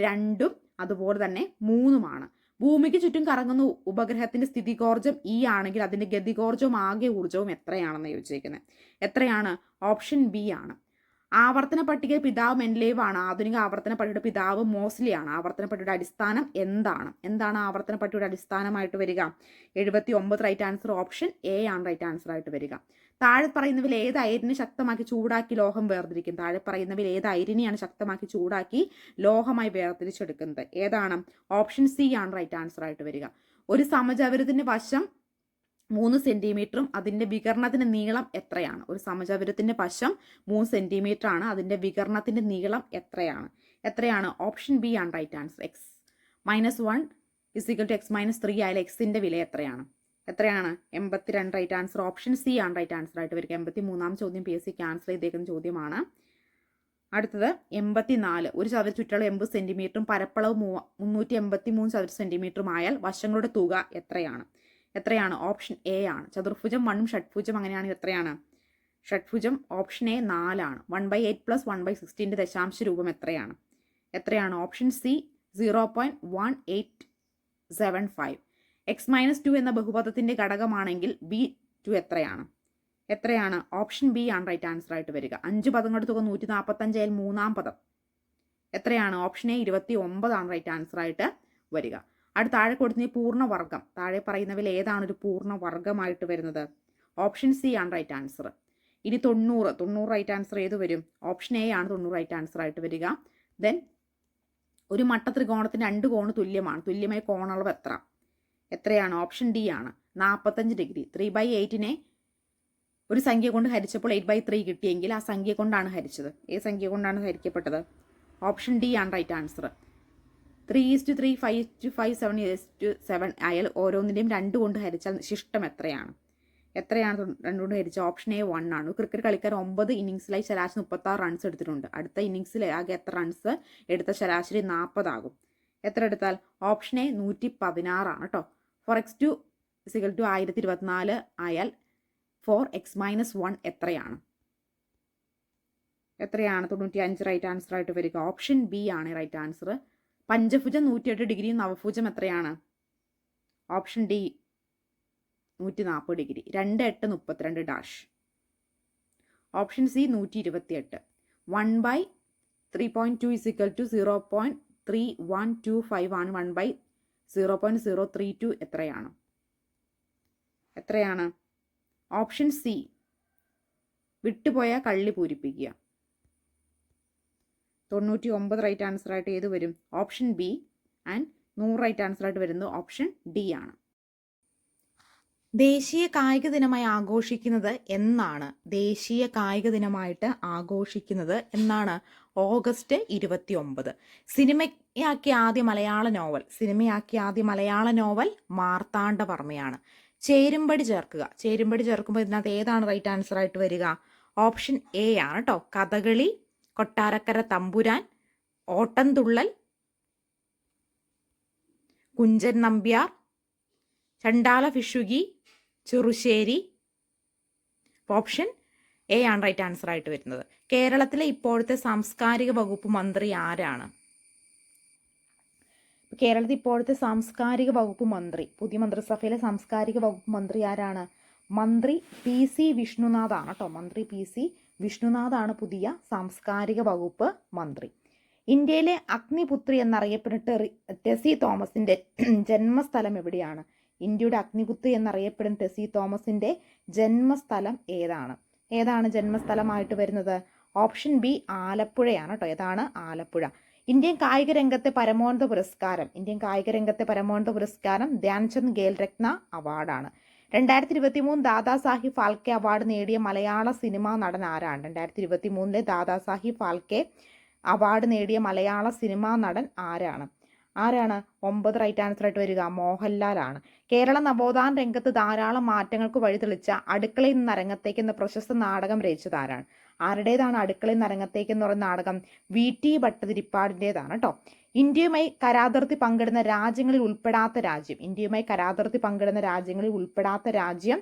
2 അതുപോലെ തന്നെ 3 ഭൂമിക്ക് ചുറ്റും കറങ്ങുന്ന ഉപഗ്രഹത്തിന്റെ സ്ഥിതികോർജ്ജം E ആണെങ്കിൽ അതിന്റെ ഗതികോർജ്ജവും ആകെ ഊർജ്ജവും എത്രയാണെന്ന് ചോദിച്ചിരിക്കുന്നത്. എത്രയാണ്? ഓപ്ഷൻ ബി ആണ്. ആവർത്തന പട്ടിക പിതാവ് മെൻലേവ് ആണ്. ആധുനിക ആവർത്തന പട്ടികയുടെ പിതാവ് മോസ്ലി ആണ്. ആവർത്തന പട്ടികയുടെ അടിസ്ഥാനം എന്താണ് ആവർത്തന പട്ടികയുടെ അടിസ്ഥാനമായിട്ട് വരിക? 79 റൈറ്റ് ആൻസർ ഓപ്ഷൻ എ ആണ് റൈറ്റ് ആൻസർ ആയിട്ട് വരിക. താഴെ പറയുന്നവയിൽ ഏത് അയിരിനെ ശക്തമാക്കി ചൂടാക്കി ലോഹം വേർതിരിക്കും? താഴെ പറയുന്നവയിൽ ഏത് അയിരിനെയാണ് ശക്തമാക്കി ചൂടാക്കി ലോഹമായി വേർതിരിച്ചെടുക്കുന്നത്? ഏതാണ്? ഓപ്ഷൻ സി ആണ് റൈറ്റ് ആൻസർ ആയിട്ട് വരിക. ഒരു സമചതുരത്തിന്റെ വശം 3 സെന്റിമീറ്ററും അതിന്റെ വികരണത്തിന്റെ നീളം എത്രയാണ്? ഒരു സമചതുരത്തിന്റെ വശം 3 സെന്റിമീറ്റർ ആണ്. അതിന്റെ വികരണത്തിന്റെ നീളം എത്രയാണ്? ഓപ്ഷൻ ബി ആണ് റൈറ്റ് ആൻസർ. x - 1 = x - 3 ആയാലും എക്സിന്റെ വില എത്രയാണ്? 82 റൈറ്റ് ആൻസർ ഓപ്ഷൻ സി ആണ് റൈറ്റ് ആൻസർ ആയിട്ട് വരിക. 83-ാം ചോദ്യം PSC ക്യാൻസൽ ചെയ്തേക്കുന്ന ചോദ്യമാണ്. അടുത്തത് 84. ഒരു ചതുര ചുറ്റളവ് 80 സെന്റിമീറ്ററും പരപ്പളവ് 383 ചതുര സെന്റിമീറ്ററും ആയാൽ വശങ്ങളുടെ തുക എത്രയാണ്? ഓപ്ഷൻ എ ആണ്. ചതുർഭുജം 1 ഷഡ്ഭുജം അങ്ങനെയാണെങ്കിൽ എത്രയാണ്? ഷഡ്ഭുജം ഓപ്ഷൻ എ 4 ആണ്. 1/8 + 1/16 ദശാംശ രൂപം എത്രയാണ്? Option C 0.1875. x - 2 എന്ന ബഹുപദത്തിന്റെ ഘടകമാണെങ്കിൽ b2 എത്രയാണ്? ഓപ്ഷൻ ബി ആണ് റൈറ്റ് ആൻസർ ആയിട്ട് വരിക. 5 പദങ്ങളുടെ തുക 145 ആയാൽ 3-ാം പദം എത്രയാണ്? ഓപ്ഷൻ എ 29 ആണ് റൈറ്റ് ആൻസർ ആയിട്ട് വരിക. അടുത്ത താഴെ കൊടുക്കുന്ന പൂർണ്ണവർഗം താഴെ പറയുന്നവയിൽ ഏതാണ് ഒരു പൂർണ്ണവർഗമായിട്ട് വരുന്നത്? ഓപ്ഷൻ സി ആണ് റൈറ്റ് ആൻസർ. ഇനി 90 റൈറ്റ് ആൻസർ ഏത് വരും? ഓപ്ഷൻ എ ആണ് 90 റൈറ്റ് ആൻസർ ആയിട്ട് വരിക. ദെൻ ഒരു മട്ടത്രികോണത്തിന് 2 കോണ് തുല്യമായ കോണളവ് എത്രയാണ്? ഓപ്ഷൻ ഡി ആണ് 45 ഡിഗ്രി. 3/8നെ ഒരു സംഖ്യ കൊണ്ട് ഹരിച്ചപ്പോൾ 8/3 കിട്ടിയെങ്കിൽ ആ സംഖ്യ കൊണ്ടാണ് ഹരിച്ചത്. ഏത് സംഖ്യ കൊണ്ടാണ് ഹരിക്കപ്പെട്ടത്? ഓപ്ഷൻ ഡി ആണ് റൈറ്റ് ആൻസർ. 3:3, 5:5, 7:7 ആയാൽ ഓരോന്നിൻ്റെയും 2 കൊണ്ട് ഹരിച്ചാൽ ശിഷ്ടം എത്രയാണ് 2 കൊണ്ട് ഹരിച്ചാൽ? ഓപ്ഷൻ എ 1 ആണ്. ക്രിക്കറ്റ് കളിക്കാർ 9 ഇന്നിങ്സിലായി ശരാശരി 36 റൺസ് എടുത്തിട്ടുണ്ട്. അടുത്ത ഇന്നിങ്സിൽ ആകെ എത്ര റൺസ് എടുത്ത ശരാശരി 40 ആകും. എത്ര എടുത്താൽ? ഓപ്ഷൻ എ 116 ആണ് കേട്ടോ. ഫോർ x2 = 1024 ആയാൽ 4x - 1 എത്രയാണ്? 95 റൈറ്റ് ആൻസർ ആയിട്ട് വരിക. ഓപ്ഷൻ ബി ആണ് റൈറ്റ് ആൻസർ. പഞ്ചഭുജം 108 ഡിഗ്രിയും നവഭുജം എത്രയാണ്? Option D 140 degree. 2, 8, 32 dash. Option C 128. 1/3.2 = 0.3125 ആണ്. 1/0.032 എത്രയാണ്? Option C. വിട്ടുപോയ കള്ളി പൂരിപ്പിക്കുക. 99 റൈറ്റ് ആൻസർ ആയിട്ട് ഏത് വരും? Option B. And 100 right answer ആയിട്ട് വരുന്നത് ഓപ്ഷൻ ഡി ആണ്. ദേശീയ കായിക ദിനമായി ആഘോഷിക്കുന്നത് എന്നാണ്? ദേശീയ കായിക ദിനമായിട്ട് ആഘോഷിക്കുന്നത് എന്നാണ്? ഓഗസ്റ്റ് 29. സിനിമയാക്കിയ ആദ്യ മലയാള നോവൽ മാർത്താണ്ഡവർമ്മയാണ്. ചേരുംപടി ചേർക്കുമ്പോൾ ഇതിനകത്ത് ഏതാണ് റൈറ്റ് ആൻസർ ആയിട്ട് വരിക? ഓപ്ഷൻ എ ആണ് കേട്ടോ. കഥകളി, കൊട്ടാരക്കര തമ്പുരാൻ, ഓട്ടംതുള്ളൽ, കുഞ്ചൻ നമ്പ്യാർ, ചണ്ടാല ഭിഷുകി, ചെറുശ്ശേരി. ഓപ്ഷൻ എ ആണ് റൈറ്റ് ആൻസർ ആയിട്ട് വരുന്നത്. കേരളത്തിലെ ഇപ്പോഴത്തെ സാംസ്കാരിക വകുപ്പ് മന്ത്രി ആരാണ്? കേരളത്തിൽ ഇപ്പോഴത്തെ സാംസ്കാരിക വകുപ്പ് മന്ത്രി, പുതിയ മന്ത്രിസഭയിലെ സാംസ്കാരിക വകുപ്പ് മന്ത്രി ആരാണ്? മന്ത്രി PC വിഷ്ണുനാഥ് ആണ് കേട്ടോ. മന്ത്രി PC വിഷ്ണുനാഥ് ആണ് പുതിയ സാംസ്കാരിക വകുപ്പ് മന്ത്രി. ഇന്ത്യയിലെ അഗ്നിപുത്രി എന്നറിയപ്പെടുന്ന ടെസി തോമസിന്റെ ജന്മസ്ഥലം എവിടെയാണ്? ഇന്ത്യയുടെ അഗ്നിപുത്രി എന്നറിയപ്പെടുന്ന ടെസി തോമസിന്റെ ജന്മസ്ഥലം ഏതാണ് ജന്മസ്ഥലമായിട്ട് വരുന്നത്? ഓപ്ഷൻ ബി ആലപ്പുഴയാണ് കേട്ടോ. ഏതാണ്? ആലപ്പുഴ. ഇന്ത്യൻ കായിക രംഗത്തെ പരമോന്നത പുരസ്കാരം ധ്യാൻചന്ദ് ഖേൽരത്ന അവാർഡാണ്. 2023 ദാദാസാഹിബ് ഫാൽക്കെ അവാർഡ് നേടിയ മലയാള സിനിമാ നടൻ ആരാണ്? 2023 ദാദാസാഹിബ് ഫാൽക്കെ അവാർഡ് നേടിയ മലയാള സിനിമാ നടൻ ആരാണ്? 9 റൈറ്റ് ആൻസർ ആയിട്ട് വരിക മോഹൻലാൽ ആണ്. കേരള നവോത്ഥാന രംഗത്ത് ധാരാളം മാറ്റങ്ങൾക്ക് വഴിതെളിച്ച അടുക്കളയിൽ നിന്ന് അരങ്ങത്തേക്ക് എന്ന പ്രശസ്ത നാടകം രചിച്ചത് ആരാണ്? ആരുടേതാണ് അടുക്കളയിൽ നിന്ന് അരങ്ങത്തേക്ക് എന്ന് പറയുന്ന നാടകം? VT ഭട്ടതിരിപ്പാടിൻ്റെതാണ് കേട്ടോ. ഇന്ത്യയുമായി കരാതിർത്തി പങ്കിടുന്ന രാജ്യങ്ങളിൽ ഉൾപ്പെടാത്ത രാജ്യം, ഇന്ത്യയുമായി കരാതിർത്തി പങ്കിടുന്ന രാജ്യങ്ങളിൽ ഉൾപ്പെടാത്ത രാജ്യം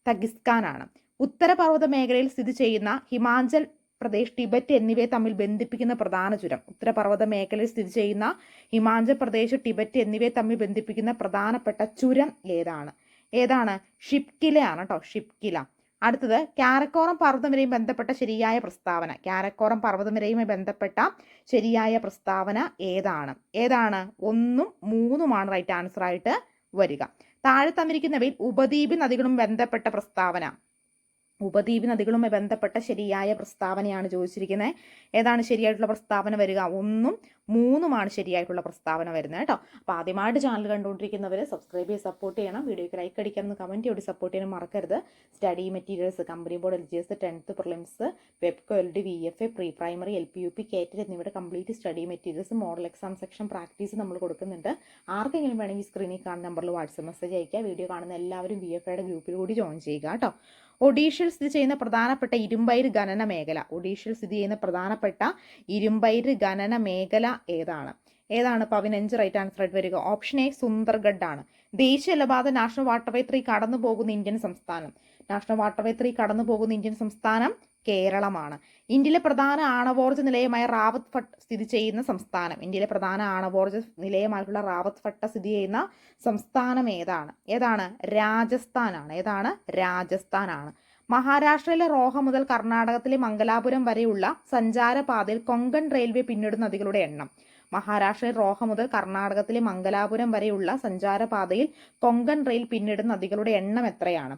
തഗിസ്ഥാനാണ്. ഉത്തരപർവ്വത മേഖലയിൽ സ്ഥിതി ചെയ്യുന്ന ഹിമാചൽ പ്രദേശ്, ടിബറ്റ് എന്നിവയെ തമ്മിൽ ബന്ധിപ്പിക്കുന്ന പ്രധാന ചുരം. ഉത്തരപർവ്വത മേഖലയിൽ സ്ഥിതി ചെയ്യുന്ന ഹിമാചൽ പ്രദേശ്, ടിബറ്റ് എന്നിവയെ തമ്മിൽ ബന്ധിപ്പിക്കുന്ന പ്രധാനപ്പെട്ട ചുരം ഏതാണ്? ഷിപ്കിലയാണ് കേട്ടോ, ഷിപ്കില. അടുത്തത് കാരക്കോറം പർവ്വതനിരയും ബന്ധപ്പെട്ട ശരിയായ പ്രസ്താവന. കാരക്കോറം പർവ്വതനിരയുമായി ബന്ധപ്പെട്ട ശരിയായ പ്രസ്താവന ഏതാണ്? 1ഉം 3ഉമാണ് റൈറ്റ് ആൻസർ ആയിട്ട് വരിക. താഴെ തന്നിരിക്കുന്നവയിൽ ഉപദ്വീപ് നദികളും ബന്ധപ്പെട്ട പ്രസ്താവന. ഉപദ്വീപ് നദികളുമായി ബന്ധപ്പെട്ട ശരിയായ പ്രസ്താവനയാണ് ചോദിച്ചിരിക്കുന്നത്. ഏതാണ് ശരിയായിട്ടുള്ള പ്രസ്താവന വരിക? 1ഉം 3ഉമാണ് ശരിയായിട്ടുള്ള പ്രസ്താവന വരുന്നത് കേട്ടോ. അപ്പോൾ ആദ്യമായിട്ട് ചാനൽ കണ്ടുകൊണ്ടിരിക്കുന്നവർ സബ്സ്ക്രൈബ് ചെയ്ത് സപ്പോർട്ട് ചെയ്യണം. വീഡിയോയ്ക്ക് ലൈക്ക് അടിക്കാമെന്ന് കമൻറ്റ് ചെയ്ത് സപ്പോർട്ട് ചെയ്യാൻ മറക്കരുത്. Study materials, company board LGS, 10th prelims, വെബ്കോ, LD, VFA, pre primary, LPUP, കേറ്റഡ് എന്നിവയുടെ complete study materials, model exam section practice നമ്മൾ കൊടുക്കുന്നുണ്ട്. ആർക്കെങ്കിലും വേണമെങ്കിൽ സ്ക്രീനിൽ കാണുന്ന നമ്പറിൽ വാട്സ്ആപ്പ് മെസ്സേജ് അയക്കുക. വീഡിയോ കാണുന്ന എല്ലാവരും VFAയുടെ ഗ്രൂപ്പിൽ കൂടി ജോയിൻ ചെയ്യുക കേട്ടോ. ഒഡീഷയിൽ സ്ഥിതി ചെയ്യുന്ന പ്രധാനപ്പെട്ട ഇരുമ്പയിര് ഖനന മേഖല. ഒഡീഷയിൽ സ്ഥിതി ചെയ്യുന്ന പ്രധാനപ്പെട്ട ഇരുമ്പയിര് ഖനന മേഖല ഏതാണ്? 15 റൈറ്റ് ആൻസർ ആയിട്ട് വരിക. ഓപ്ഷൻ എ സുന്ദർഗഡ് ആണ്. ദേശീയ ജലപാത നാഷണൽ വാട്ടർവേ 3 കടന്നു പോകുന്ന ഇന്ത്യൻ സംസ്ഥാനം. നാഷണൽ വാട്ടർവേ 3 കടന്നു പോകുന്ന ഇന്ത്യൻ സംസ്ഥാനം കേരളമാണ്. ഇന്ത്യയിലെ പ്രധാന ആണവോർജ്ജ നിലയമായ റാവത്ത് ഭട്ട് സ്ഥിതി ചെയ്യുന്ന സംസ്ഥാനം. ഇന്ത്യയിലെ പ്രധാന ആണവോർജ്ജ നിലയമായിട്ടുള്ള റാവത്ത് ഭട്ട് സ്ഥിതി ചെയ്യുന്ന സംസ്ഥാനം ഏതാണ്? രാജസ്ഥാനാണ്. രാജസ്ഥാനാണ്. മഹാരാഷ്ട്രയിലെ റോഹ മുതൽ കർണാടകത്തിലെ മംഗലാപുരം വരെയുള്ള സഞ്ചാരപാതയിൽ കൊങ്കൺ റെയിൽവേ പിന്നിടുന്ന നദികളുടെ എണ്ണം. മഹാരാഷ്ട്രയിൽ റോഹ മുതൽ കർണാടകത്തിലെ മംഗലാപുരം വരെയുള്ള സഞ്ചാരപാതയിൽ കൊങ്കൺ റെയിൽ പിന്നിടുന്ന നദികളുടെ എണ്ണം എത്രയാണ്?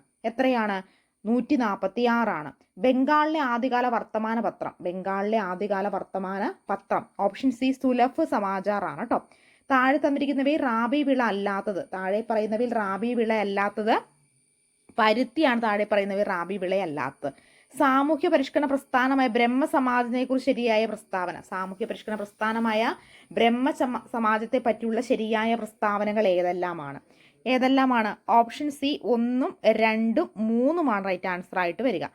146 ബംഗാളിലെ ആദ്യകാല വർത്തമാന പത്രം. ഓപ്ഷൻ സി സുലഭ് സമാചാർ ആണ് കേട്ടോ. താഴെ തന്നിരിക്കുന്നവയിൽ റാബി വിള അല്ലാത്തത് പരുത്തിയാണ്. താഴെ പറയുന്നവയിൽ റാബി വിളയല്ലാത്തത്. സാമൂഹ്യ പരിഷ്കരണ പ്രസ്ഥാനമായ ബ്രഹ്മസമാജത്തെ കുറിച്ച് ശരിയായ പ്രസ്താവന. സാമൂഹ്യ പരിഷ്കരണ പ്രസ്ഥാനമായ സമാജത്തെ പറ്റിയുള്ള ശരിയായ പ്രസ്താവനകൾ ഏതെല്ലാമാണ്? ഓപ്ഷൻ സി 1ഉം 2ഉം 3ഉമാണ് റൈറ്റ് ആൻസർ ആയിട്ട് വരിക.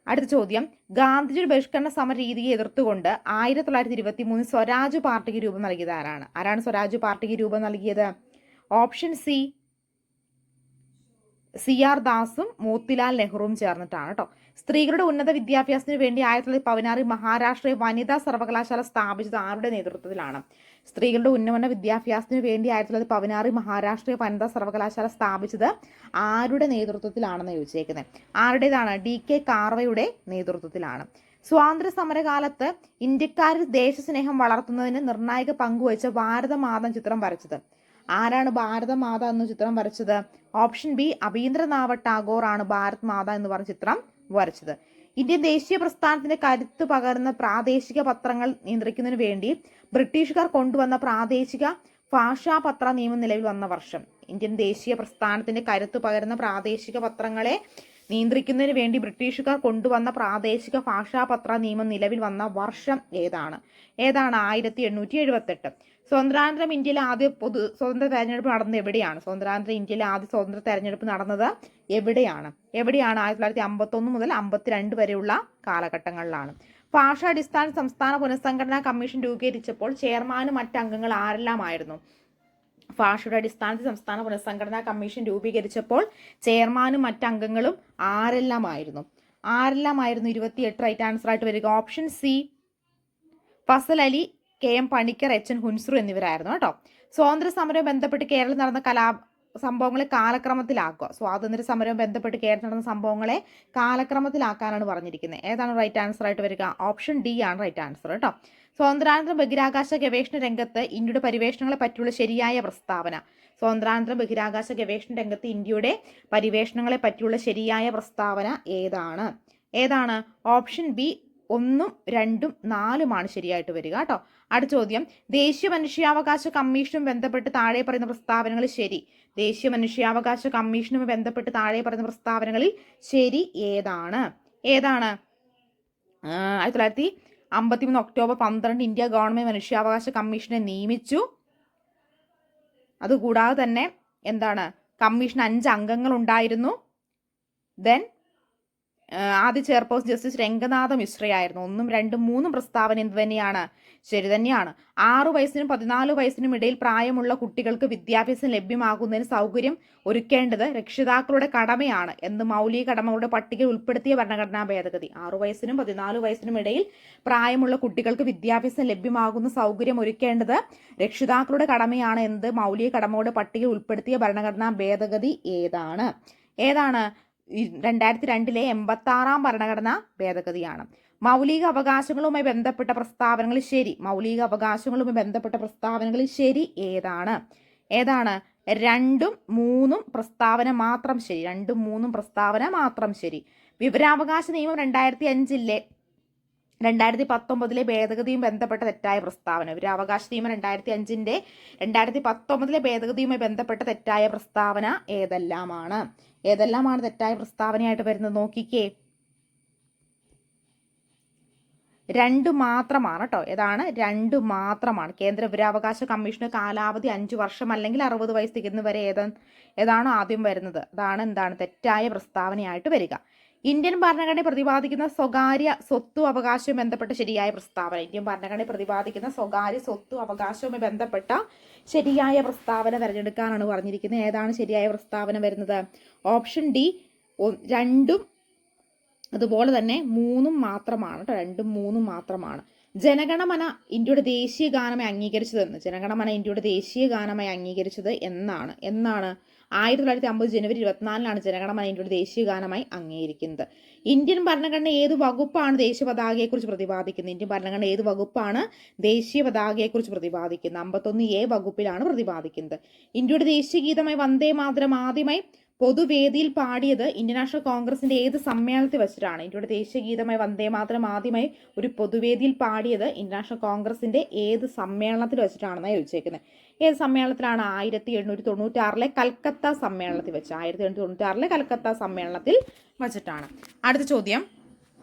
അടുത്ത ചോദ്യം, ഗാന്ധിജിയുടെ ബഹിഷ്കരണ സമര രീതിയെ എതിർത്തുകൊണ്ട് 1923 സ്വരാജ് പാർട്ടിക്ക് രൂപം നൽകിയത് ആരാണ് സ്വരാജ് പാർട്ടിക്ക് രൂപം നൽകിയത്? ഓപ്ഷൻ സി CR ദാസും മോത്തിലാൽ നെഹ്റുവും ചേർന്നിട്ടാണ് കേട്ടോ. സ്ത്രീകളുടെ ഉന്നത വിദ്യാഭ്യാസത്തിന് വേണ്ടി 1916 മഹാരാഷ്ട്രയിൽ വനിതാ സർവകലാശാല സ്ഥാപിച്ചത് ആരുടെ നേതൃത്വത്തിലാണ്? സ്ത്രീകളുടെ ഉന്നത വിദ്യാഭ്യാസത്തിന് വേണ്ടി 1916 മഹാരാഷ്ട്രയിൽ വനിതാ സർവകലാശാല സ്ഥാപിച്ചത് ആരുടെ നേതൃത്വത്തിലാണെന്ന് ചോദിച്ചേക്കുന്നത്. ആരുടേതാണ്? DK കാർവയുടെ നേതൃത്വത്തിലാണ്. സ്വാതന്ത്ര്യ സമരകാലത്ത് ഇന്ത്യക്കാരിൽ ദേശസ്നേഹം വളർത്തുന്നതിന് നിർണായക പങ്കുവഹിച്ച ഭാരതമാതാ ചിത്രം വരച്ചത് ആരാണ്? ഭാരതമാത എന്ന ചിത്രം വരച്ചത്? ഓപ്ഷൻ ബി അബീന്ദ്രനാഥ് ടാഗോർ ആണ് ഭാരത് മാത എന്ന് പറഞ്ഞ ചിത്രം വരച്ചത്. ഇന്ത്യൻ ദേശീയ പ്രസ്ഥാനത്തിന്റെ കരുത്ത് പകർന്ന പ്രാദേശിക പത്രങ്ങൾ നിയന്ത്രിക്കുന്നതിന് വേണ്ടി ബ്രിട്ടീഷുകാർ കൊണ്ടുവന്ന പ്രാദേശിക ഭാഷാപത്ര നിയമം നിലവിൽ വന്ന വർഷം. ഇന്ത്യൻ ദേശീയ പ്രസ്ഥാനത്തിന്റെ കരുത്ത് പകരുന്ന പ്രാദേശിക പത്രങ്ങളെ നിയന്ത്രിക്കുന്നതിന് വേണ്ടി ബ്രിട്ടീഷുകാർ കൊണ്ടുവന്ന പ്രാദേശിക ഭാഷാപത്ര നിയമം നിലവിൽ വന്ന വർഷം ഏതാണ്? 1878. സ്വതന്ത്രാനന്തരം ഇന്ത്യയിലെ ആദ്യ സ്വതന്ത്ര തെരഞ്ഞെടുപ്പ് നടന്നത് എവിടെയാണ്? ഇന്ത്യയിലെ ആദ്യ സ്വതന്ത്ര തെരഞ്ഞെടുപ്പ് നടന്നത് എവിടെയാണ്? 1951 മുതൽ 52 വരെയുള്ള കാലഘട്ടങ്ങളിലാണ്. ഭാഷാടിസ്ഥാന സംസ്ഥാന പുനഃസംഘടനാ കമ്മീഷൻ രൂപീകരിച്ചപ്പോൾ ചെയർമാനും മറ്റംഗങ്ങൾ ആരെല്ലാമായിരുന്നു? ഭാഷയുടെ അടിസ്ഥാനത്തിൽ സംസ്ഥാന പുനഃസംഘടനാ കമ്മീഷൻ രൂപീകരിച്ചപ്പോൾ ചെയർമാനും മറ്റംഗങ്ങളും ആരെല്ലാമായിരുന്നു? 28 റൈറ്റ് ആൻസർ ആയിട്ട് വരിക. Option C Fazal Ali, KM Panikkar, HN Hunzru എന്നിവരായിരുന്നു കേട്ടോ. സ്വാതന്ത്ര്യ സമരവും ബന്ധപ്പെട്ട് കേരളത്തിൽ നടന്ന സംഭവങ്ങളെ കാലക്രമത്തിലാക്കുക. സ്വാതന്ത്ര്യ സമരവും ബന്ധപ്പെട്ട് കേരളത്തിൽ നടന്ന സംഭവങ്ങളെ കാലക്രമത്തിലാക്കാനാണ് പറഞ്ഞിരിക്കുന്നത്. ഏതാണ് റൈറ്റ് ആൻസർ ആയിട്ട് വരിക? ഓപ്ഷൻ ഡി ആണ് റൈറ്റ് ആൻസർ കേട്ടോ. സ്വാതന്ത്ര്യാനന്തര ബഹിരാകാശ ഗവേഷണ രംഗത്ത് ഇന്ത്യയുടെ പരിവേഷണങ്ങളെ പറ്റിയുള്ള ശരിയായ പ്രസ്താവന. സ്വാതന്ത്ര്യാനന്തര ബഹിരാകാശ ഗവേഷണ രംഗത്ത് ഇന്ത്യയുടെ പരിവേഷണങ്ങളെ പറ്റിയുള്ള ശരിയായ പ്രസ്താവന ഏതാണ്? ഓപ്ഷൻ ബി 1ഉം 2ഉം 4ഉമാണ് ശരിയായിട്ട് വരിക കേട്ടോ. അടുത്ത ചോദ്യം, ദേശീയ മനുഷ്യാവകാശ കമ്മീഷനും ബന്ധപ്പെട്ട് താഴെ പറയുന്ന പ്രസ്താവനകൾ ശരി. ദേശീയ മനുഷ്യാവകാശ കമ്മീഷനുമായി ബന്ധപ്പെട്ട് താഴെ പറയുന്ന പ്രസ്താവനകളിൽ ശരി ഏതാണ്? 1953 ഒക്ടോബർ 12 ഇന്ത്യ ഗവൺമെന്റ് മനുഷ്യാവകാശ കമ്മീഷനെ നിയമിച്ചു. അതുകൂടാതെ തന്നെ കമ്മീഷൻ 5 അംഗങ്ങളുണ്ടായിരുന്നു. ദെൻ ആദ്യ ചെയർപേഴ്സൺ ജസ്റ്റിസ് രംഗനാഥ മിശ്രയായിരുന്നു. 1, 2, 3 പ്രസ്താവന എന്ത് തന്നെയാണ്? ശരി തന്നെയാണ്. 6 വയസ്സിനും 14 വയസ്സിനും ഇടയിൽ പ്രായമുള്ള കുട്ടികൾക്ക് വിദ്യാഭ്യാസം ലഭ്യമാകുന്നതിന് സൗകര്യം ഒരുക്കേണ്ടത് രക്ഷിതാക്കളുടെ കടമയാണ് എന്ന് മൗലിക കടമകളുടെ പട്ടികയിൽ ഉൾപ്പെടുത്തിയ ഭരണഘടനാ ഭേദഗതി. 6 വയസ്സിനും 14 വയസ്സിനും ഇടയിൽ പ്രായമുള്ള കുട്ടികൾക്ക് വിദ്യാഭ്യാസം ലഭ്യമാകുന്ന സൗകര്യം ഒരുക്കേണ്ടത് രക്ഷിതാക്കളുടെ കടമയാണ് എന്ന് മൗലിക കടമകളുടെ പട്ടികയിൽ ഉൾപ്പെടുത്തിയ ഭരണഘടനാ ഭേദഗതി ഏതാണ്? 2002 86-ാം ഭരണഘടനാ ഭേദഗതിയാണ്. മൗലിക അവകാശങ്ങളുമായി ബന്ധപ്പെട്ട പ്രസ്താവനകളിൽ ശരി. മൗലിക അവകാശങ്ങളുമായി ബന്ധപ്പെട്ട പ്രസ്താവനകളിൽ ശരി ഏതാണ്? 2ഉം 3ഉം പ്രസ്താവന മാത്രം ശരി. 2ഉം 3ഉം പ്രസ്താവന മാത്രം ശരി. വിവരാവകാശ നിയമം 2019 ഭേദഗതിയും ബന്ധപ്പെട്ട തെറ്റായ പ്രസ്താവന. വിവരാവകാശ നിയമം 2019 ഭേദഗതിയുമായി ബന്ധപ്പെട്ട തെറ്റായ പ്രസ്താവന ഏതെല്ലാമാണ് തെറ്റായ പ്രസ്താവനയായിട്ട് വരുന്നത്? നോക്കിക്കേ, 2 മാത്രമാണ് കേട്ടോ. 2 മാത്രമാണ്. കേന്ദ്ര വിവരാവകാശ കമ്മീഷന് കാലാവധി 5 വർഷം അല്ലെങ്കിൽ 60 വയസ്സ് തികയുന്നവരെ ഏതാണോ ആദ്യം വരുന്നത് അതാണ് തെറ്റായ പ്രസ്താവനയായിട്ട് വരിക. ഇന്ത്യൻ ഭരണഘടന പ്രതിപാദിക്കുന്ന സ്വകാര്യ സ്വത്തു അവകാശവുമായി ബന്ധപ്പെട്ട ശരിയായ പ്രസ്താവന. ഇന്ത്യൻ ഭരണഘടന പ്രതിപാദിക്കുന്ന സ്വകാര്യ സ്വത്തു അവകാശവുമായി ബന്ധപ്പെട്ട ശരിയായ പ്രസ്താവന തിരഞ്ഞെടുക്കാനാണ് പറഞ്ഞിരിക്കുന്നത്. ഏതാണ് ശരിയായ പ്രസ്താവന വരുന്നത്? ഓപ്ഷൻ ഡി 2ഉം അതുപോലെ തന്നെ 3ഉം മാത്രമാണ് കേട്ടോ. 2ഉം 3ഉം മാത്രമാണ്. ജനഗണമന ഇന്ത്യയുടെ ദേശീയ ഗാനമായി അംഗീകരിച്ചതെന്ന്. ജനഗണമന ഇന്ത്യയുടെ ദേശീയ ഗാനമായി അംഗീകരിച്ചത് എന്നാണ്? 1950 ജനുവരി 24 ജനഗണമന ഇന്ത്യയുടെ ദേശീയ ഗാനമായി അംഗീകരിക്കുന്നത്. ഇന്ത്യൻ ഭരണഘടന ഏത് വകുപ്പാണ് ദേശീയ പതാകയെക്കുറിച്ച് പ്രതിപാദിക്കുന്നത്? ഇന്ത്യൻ ഭരണഘടന ഏത് വകുപ്പാണ് ദേശീയ പതാകയെക്കുറിച്ച് പ്രതിപാദിക്കുന്നത്? 51A വകുപ്പിലാണ് പ്രതിപാദിക്കുന്നത്. ഇന്ത്യയുടെ ദേശീയ ഗീതമായി വന്ദേ മാതരം ആദ്യമായി പൊതുവേദിയിൽ പാടിയത് ഇന്ത്യൻ നാഷണൽ കോൺഗ്രസിന്റെ ഏത് സമ്മേളനത്തിൽ വെച്ചിട്ടാണ്? ഇന്ത്യയുടെ ദേശീയ ഗീതമായി വന്ദേ മാതരം ആദ്യമായി ഒരു പൊതുവേദിയിൽ പാടിയത് ഇന്ത്യൻ നാഷണൽ കോൺഗ്രസിന്റെ ഏത് സമ്മേളനത്തിൽ വെച്ചിട്ടാണെന്നാണ് ചോദിച്ചേക്കുന്നത്. ഏത് സമ്മേളനത്തിലാണ്? 1896 കൽക്കത്ത സമ്മേളനത്തിൽ വെച്ച്. 1896 കൽക്കത്ത സമ്മേളനത്തിൽ വച്ചിട്ടാണ്. അടുത്ത ചോദ്യം,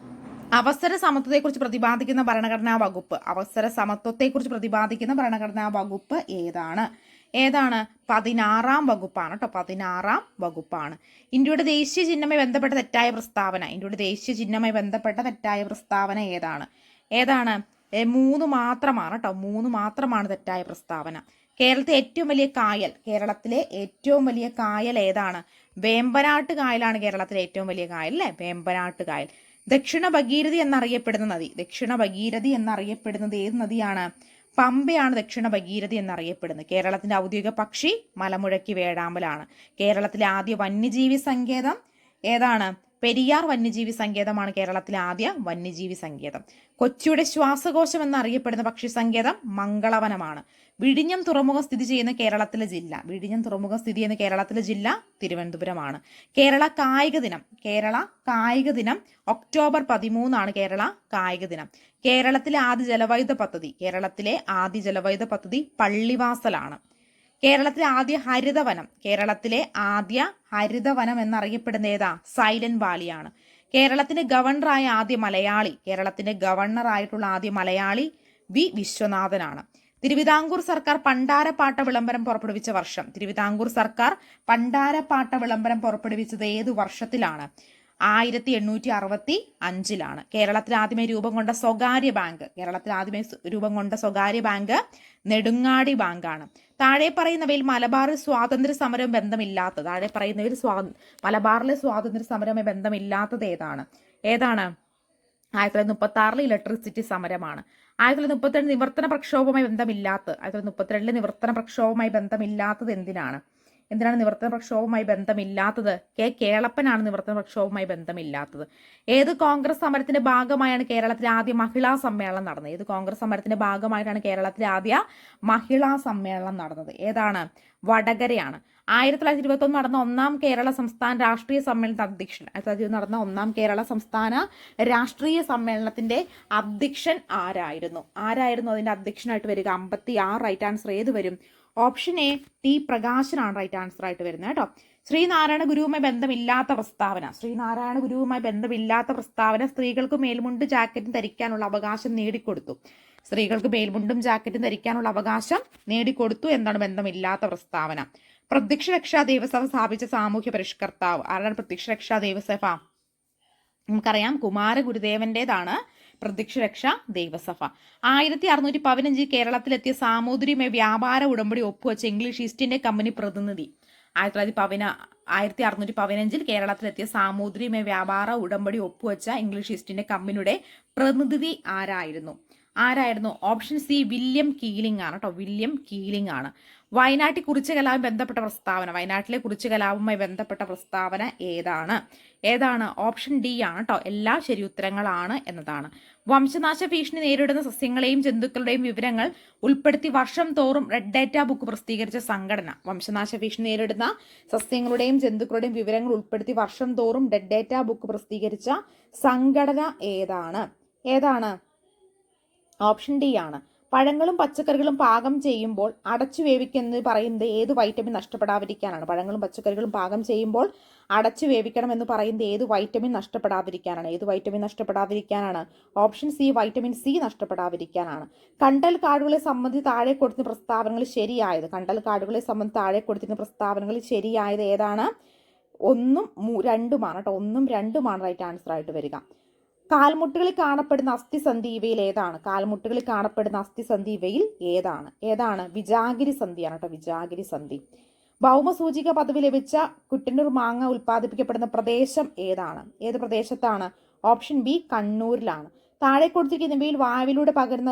അവസര സമത്വത്തെക്കുറിച്ച് പ്രതിപാദിക്കുന്ന ഭരണഘടനാ വകുപ്പ്. അവസര സമത്വത്തെക്കുറിച്ച് പ്രതിപാദിക്കുന്ന ഭരണഘടനാ വകുപ്പ് ഏതാണ്? 16-ാം വകുപ്പാണ് കേട്ടോ. 16-ാം വകുപ്പാണ്. ഇന്ത്യയുടെ ദേശീയ ചിഹ്നവുമായി ബന്ധപ്പെട്ട തെറ്റായ പ്രസ്താവന. ഇന്ത്യയുടെ ദേശീയ ചിഹ്നവുമായി ബന്ധപ്പെട്ട തെറ്റായ പ്രസ്താവന ഏതാണ്? 3 മാത്രമാണ് കേട്ടോ. 3 മാത്രമാണ് തെറ്റായ പ്രസ്താവന. കേരളത്തിലെ ഏറ്റവും വലിയ കായൽ ഏതാണ്? വേമ്പനാട്ട് കായലാണ് കേരളത്തിലെ ഏറ്റവും വലിയ കായൽ അല്ലേ? വേമ്പനാട്ട് കായൽ. ദക്ഷിണ ഭഗീരഥി എന്നറിയപ്പെടുന്ന നദി. ദക്ഷിണ ഭഗീരഥി എന്നറിയപ്പെടുന്നത് ഏത് നദിയാണ്? പമ്പയാണ് ദക്ഷിണ ഭഗീരഥി എന്നറിയപ്പെടുന്നത്. കേരളത്തിന്റെ ഔദ്യോഗിക പക്ഷി മലമുഴക്കി വേഴാമ്പലാണ്. കേരളത്തിലെ ആദ്യ വന്യജീവി സങ്കേതം ഏതാണ്? പെരിയാർ വന്യജീവി സങ്കേതമാണ് കേരളത്തിലെ ആദ്യ വന്യജീവി സങ്കേതം. കൊച്ചിയുടെ ശ്വാസകോശം എന്നറിയപ്പെടുന്ന പക്ഷി സങ്കേതം മംഗളവനമാണ്. വിഴിഞ്ഞം തുറമുഖം സ്ഥിതി ചെയ്യുന്ന കേരളത്തിലെ ജില്ല തിരുവനന്തപുരമാണ്. കേരള കായിക ദിനം ഒക്ടോബർ 13 കേരള കായിക ദിനം. കേരളത്തിലെ ആദ്യ ജലവൈദ്യുത പദ്ധതി പള്ളിവാസലാണ്. കേരളത്തിലെ ആദ്യ ഹരിതവനം എന്നറിയപ്പെടുന്ന ഏതാ? സൈലന്റ് വാലിയാണ്. കേരളത്തിന്റെ ഗവർണറായിട്ടുള്ള ആദ്യ മലയാളി വി വിശ്വനാഥനാണ്. തിരുവിതാംകൂർ സർക്കാർ പണ്ടാരപ്പാട്ട വിളംബരം പുറപ്പെടുവിച്ച വർഷം. തിരുവിതാംകൂർ സർക്കാർ പണ്ടാരപ്പാട്ട വിളംബരം പുറപ്പെടുവിച്ചത് ഏതു വർഷത്തിലാണ്? 1865 കേരളത്തിൽ ആദ്യമായി രൂപം കൊണ്ട സ്വകാര്യ ബാങ്ക് നെടുങ്ങാടി ബാങ്കാണ്. താഴെ പറയുന്നവയിൽ മലബാറിൽ സ്വാതന്ത്ര്യ സമരം ബന്ധമില്ലാത്തത്. മലബാറിലെ സ്വാതന്ത്ര്യ സമരവുമായി ബന്ധമില്ലാത്തത് ഏതാണ്? 1936 ഇലക്ട്രിസിറ്റി സമരമാണ്. 1932 നിവർത്തന പ്രക്ഷോഭവുമായി ബന്ധമില്ലാത്തത് എന്തിനാണ്? നിവർത്തന പ്രക്ഷോഭവുമായി ബന്ധമില്ലാത്തത്? കേളപ്പനാണ് നിവർത്തന പ്രക്ഷോഭവുമായി ബന്ധമില്ലാത്തത്. ഏത് കോൺഗ്രസ് സമരത്തിന്റെ ഭാഗമായാണ് കേരളത്തിലെ ആദ്യ മഹിളാ സമ്മേളനം നടന്നത്? ഏത് കോൺഗ്രസ് സമരത്തിന്റെ ഭാഗമായിട്ടാണ് കേരളത്തിലെ ആദ്യ മഹിളാ സമ്മേളനം നടന്നത്? വടകരയാണ്. 1921 നടന്ന ഒന്നാം കേരള സംസ്ഥാന രാഷ്ട്രീയ സമ്മേളനത്തിന്റെ അധ്യക്ഷൻ ആരായിരുന്നു? അതിന്റെ അധ്യക്ഷനായിട്ട് വരിക? 56 റൈറ്റ് ആൻസർ ഏത് വരും? ഓപ്ഷൻ എ ടി പ്രകാശനാണ് റൈറ്റ് ആൻസർ ആയിട്ട് വരുന്നത് കേട്ടോ. ശ്രീനാരായണ ഗുരുവുമായി ബന്ധമില്ലാത്ത പ്രസ്താവന സ്ത്രീകൾക്ക് മേൽമുണ്ടും ജാക്കറ്റും ധരിക്കാനുള്ള അവകാശം നേടിക്കൊടുത്തു. എന്താണ് ബന്ധമില്ലാത്ത പ്രസ്താവന? പ്രത്യക്ഷ രക്ഷാ ദേവസഭ സ്ഥാപിച്ച സാമൂഹ്യ പരിഷ്കർത്താവ് ആരാണ്? പ്രത്യക്ഷ രക്ഷാ ദേവസഭ നമുക്കറിയാം കുമാരഗുരുദേവന്റേതാണ് പ്രത്യക്ഷ രക്ഷാ ദേവസഭ. 1615 കേരളത്തിലെത്തിയ സാമൂതിരിയുമായി വ്യാപാര ഉടമ്പടി ഒപ്പുവെച്ച ഇംഗ്ലീഷ് ഈസ്റ്റ് ഇന്ത്യ കമ്പനി പ്രതിനിധി. 1615 കേരളത്തിലെത്തിയ സാമൂതിരിയുമായി വ്യാപാര ഉടമ്പടി ഒപ്പുവെച്ച ഇംഗ്ലീഷ് ഈസ്റ്റ് ഇന്ത്യ കമ്പനിയുടെ പ്രതിനിധി ആരായിരുന്നു? ഓപ്ഷൻ സി വില്യം കീലിംഗ് ആണ് കേട്ടോ. വില്യം കീലിംഗ് ആണ്. വയനാട്ടിലെ കുറിച്യ കലാപവുമായി ബന്ധപ്പെട്ട പ്രസ്താവന ഏതാണ്? ഓപ്ഷൻ ഡി ആണ് കേട്ടോ. എല്ലാ ശരി ഉത്തരങ്ങളാണ് എന്നതാണ്. വംശനാശ ഭീഷണി നേരിടുന്ന സസ്യങ്ങളെയും ജന്തുക്കളുടെയും വിവരങ്ങൾ ഉൾപ്പെടുത്തി വർഷം തോറും റെഡ് ഡേറ്റ ബുക്ക് പ്രസിദ്ധീകരിച്ച സംഘടന. വംശനാശ ഭീഷണി നേരിടുന്ന സസ്യങ്ങളുടെയും ജന്തുക്കളുടെയും വിവരങ്ങൾ ഉൾപ്പെടുത്തി വർഷം തോറും റെഡ് ഡേറ്റ ബുക്ക് പ്രസിദ്ധീകരിച്ച സംഘടന ഏതാണ്? ഓപ്ഷൻ ഡി ആണ്. പഴങ്ങളും പച്ചക്കറികളും പാകം ചെയ്യുമ്പോൾ അടച്ചു വേവിക്കുന്നത് പറയുന്നത് ഏത് വൈറ്റമിൻ നഷ്ടപ്പെടാതിരിക്കാനാണ്? പഴങ്ങളും പച്ചക്കറികളും പാകം ചെയ്യുമ്പോൾ അടച്ചു വേവിക്കണം എന്ന് പറയുന്നത് ഏത് വൈറ്റമിൻ നഷ്ടപ്പെടാതിരിക്കാനാണ്? ഓപ്ഷൻ സി വൈറ്റമിൻ സി നഷ്ടപ്പെടാതിരിക്കാനാണ്. കണ്ടൽ കാടുകളെ സംബന്ധിച്ച് താഴെ കൊടുത്തിരുന്ന പ്രസ്താവനകളിൽ ശരിയായത് ഏതാണ്? 1ഉം 2ഉമാണ് കേട്ടോ. 1ഉം 2ഉമാണ് റൈറ്റ് ആൻസർ ആയിട്ട് വരിക. കാൽമുട്ടുകളിൽ കാണപ്പെടുന്ന അസ്ഥിസന്ധി ഇവയിൽ ഏതാണ്? വിജാഗിരി സന്ധിയാണ് കേട്ടോ. വിജാഗിരി സന്ധി. ഭൗമസൂചിക പദവി ലഭിച്ച കുട്ടന്നൂർ മാങ്ങ ഉൽപ്പാദിപ്പിക്കപ്പെടുന്ന പ്രദേശം ഏത് പ്രദേശത്താണ്? ഓപ്ഷൻ ബി കണ്ണൂരിലാണ്. താഴെ കൊടുത്തിരിക്കുന്നവയിൽ വായുവിലൂടെ പകരുന്ന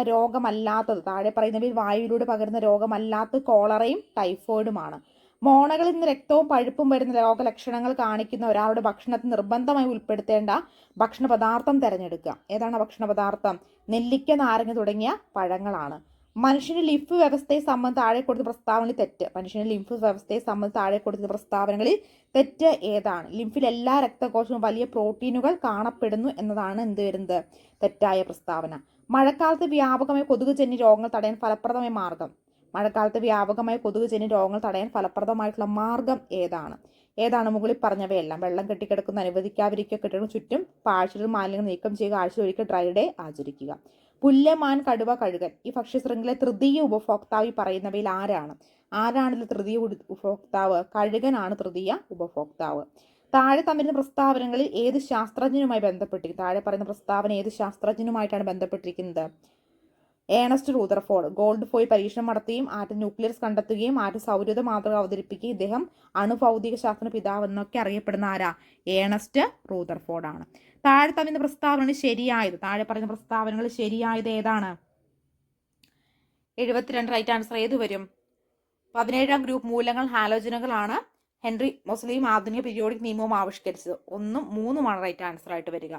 രോഗമല്ലാത്തത് കോളറയും ടൈഫോയിഡുമാണ്. മോണകളിൽ നിന്ന് രക്തവും പഴുപ്പും വരുന്ന രോഗലക്ഷണങ്ങൾ കാണിക്കുന്ന ഒരാളുടെ ഭക്ഷണത്തിൽ നിർബന്ധമായി ഉൾപ്പെടുത്തേണ്ട ഭക്ഷണ പദാർത്ഥം തിരഞ്ഞെടുക്കുക. ഏതാണ് ഭക്ഷണപദാർത്ഥം? നെല്ലിക്ക, നാരങ്ങ തുടങ്ങിയ പഴങ്ങളാണ്. മനുഷ്യന്റെ ലിംഫ് വ്യവസ്ഥയെ സംബന്ധിച്ച് താഴെ കൊടുത്ത പ്രസ്താവനകളിൽ തെറ്റ് ഏതാണ്? ലിംഫിൽ എല്ലാ രക്തകോശവും വലിയ പ്രോട്ടീനുകൾ കാണപ്പെടുന്നു എന്നതാണ് വരുന്നത്? തെറ്റായ പ്രസ്താവന. മഴക്കാലത്ത് വ്യാപകമായ കൊതുകുജന്യ രോഗങ്ങൾ തടയാൻ ഫലപ്രദമായിട്ടുള്ള മാർഗം ഏതാണ്? മുകളിൽ പറഞ്ഞവയെല്ലാം. വെള്ളം കെട്ടിക്കിടക്കുന്ന അനുവദിക്കാതിരിക്കുക, കെട്ടിടം ചുറ്റും പാഴ്ചലും മാലിന്യങ്ങൾ നീക്കം ചെയ്യുക, ആഴ്ചയൊരിക്കൽ ഡ്രൈ ഡേ ആചരിക്കുക. പുല്ലമാൻ, കടുവ, കഴുകൻ ഈ ഭക്ഷ്യശൃംഖലയിലെ തൃതീയ ഉപഭോക്താവ് പറയുന്നവയിൽ ആരാണ് ഇതിൽ തൃതീയ ഉപഭോക്താവ്? കഴുകനാണ് തൃതീയ ഉപഭോക്താവ്. താഴെ തന്നിരുന്ന പ്രസ്താവനകളിൽ ഏത് ശാസ്ത്രജ്ഞനുമായി ബന്ധപ്പെട്ടിരിക്കുന്നത്? Ernest Rutherford. ഗോൾഡ് ഫോയിൽ പരീക്ഷണം നടത്തുകയും ആറ്റം ന്യൂക്ലിയസ് കണ്ടെത്തുകയും ആറ്റം സൗരയൂഥ മാതൃക അവതരിപ്പിക്കുകയും ഇദ്ദേഹം അണുഭൗതിക ശാസ്ത്ര പിതാവ് എന്നൊക്കെ അറിയപ്പെടുന്ന ഏണസ്റ്റ് റൂദർഫോർഡ് ആണ്. താഴെ പറയുന്ന പ്രസ്താവനകൾ ശരിയായത് ഏതാണ്? 72 റൈറ്റ് ആൻസർ ഏത് വരും? 17ാം ഗ്രൂപ്പ് മൂലങ്ങൾ ഹാലോജനുകളാണ്. ഹെൻറി മൊസ്ലിയും ആധുനിക പീരിയോഡിക് നിയമവും ആവിഷ്കരിച്ചത്. 1ഉം 3ഉമാണ് റൈറ്റ് ആൻസർ ആയിട്ട് വരിക.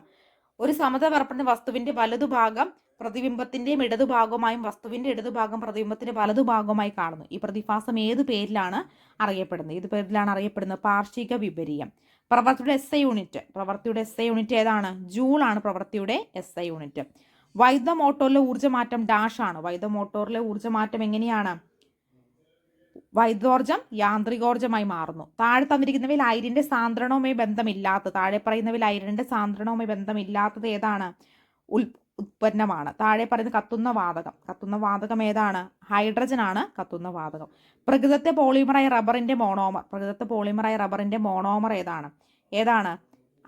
ഒരു സമത പറപ്പെടുന്ന വസ്തുവിന്റെ വലതുഭാഗം പ്രതിബിംബത്തിന്റെയും ഇടതുഭാഗവുമായും വസ്തുവിന്റെ ഇടതുഭാഗം പ്രതിബിംബത്തിന്റെ വലതുഭാഗവുമായി കാണുന്നു. ഈ പ്രതിഭാസം ഏത് പേരിലാണ് അറിയപ്പെടുന്നത്? പാർശ്വിക വിപരീയം. പ്രവൃത്തിയുടെ SI യൂണിറ്റ് ഏതാണ്? ജൂൾ ആണ് പ്രവൃത്തിയുടെ SI യൂണിറ്റ്. വൈദ്യുത മോട്ടോറിലെ ഊർജ്ജമാറ്റം ഡാഷ് ആണ്. വൈദ്യുത മോട്ടോറിലെ ഊർജ്ജമാറ്റം എങ്ങനെയാണ്? വൈദ്യോർജ്ജം യാന്ത്രികോർജ്ജമായി മാറുന്നു. താഴെ തന്നിരിക്കുന്നവയിൽ അയിരിന്റെ സാന്ദ്രണവുമായി ബന്ധമില്ലാത്തത് ഏതാണ്? ഉത്പന്നമാണ്. താഴെ പറയുന്ന കത്തുന്ന വാതകം ഏതാണ്? ഹൈഡ്രജൻ ആണ് കത്തുന്ന വാതകം. പ്രകൃതത്തെ പോളിമറായ റബ്ബറിന്റെ മോണോമർ ഏതാണ്?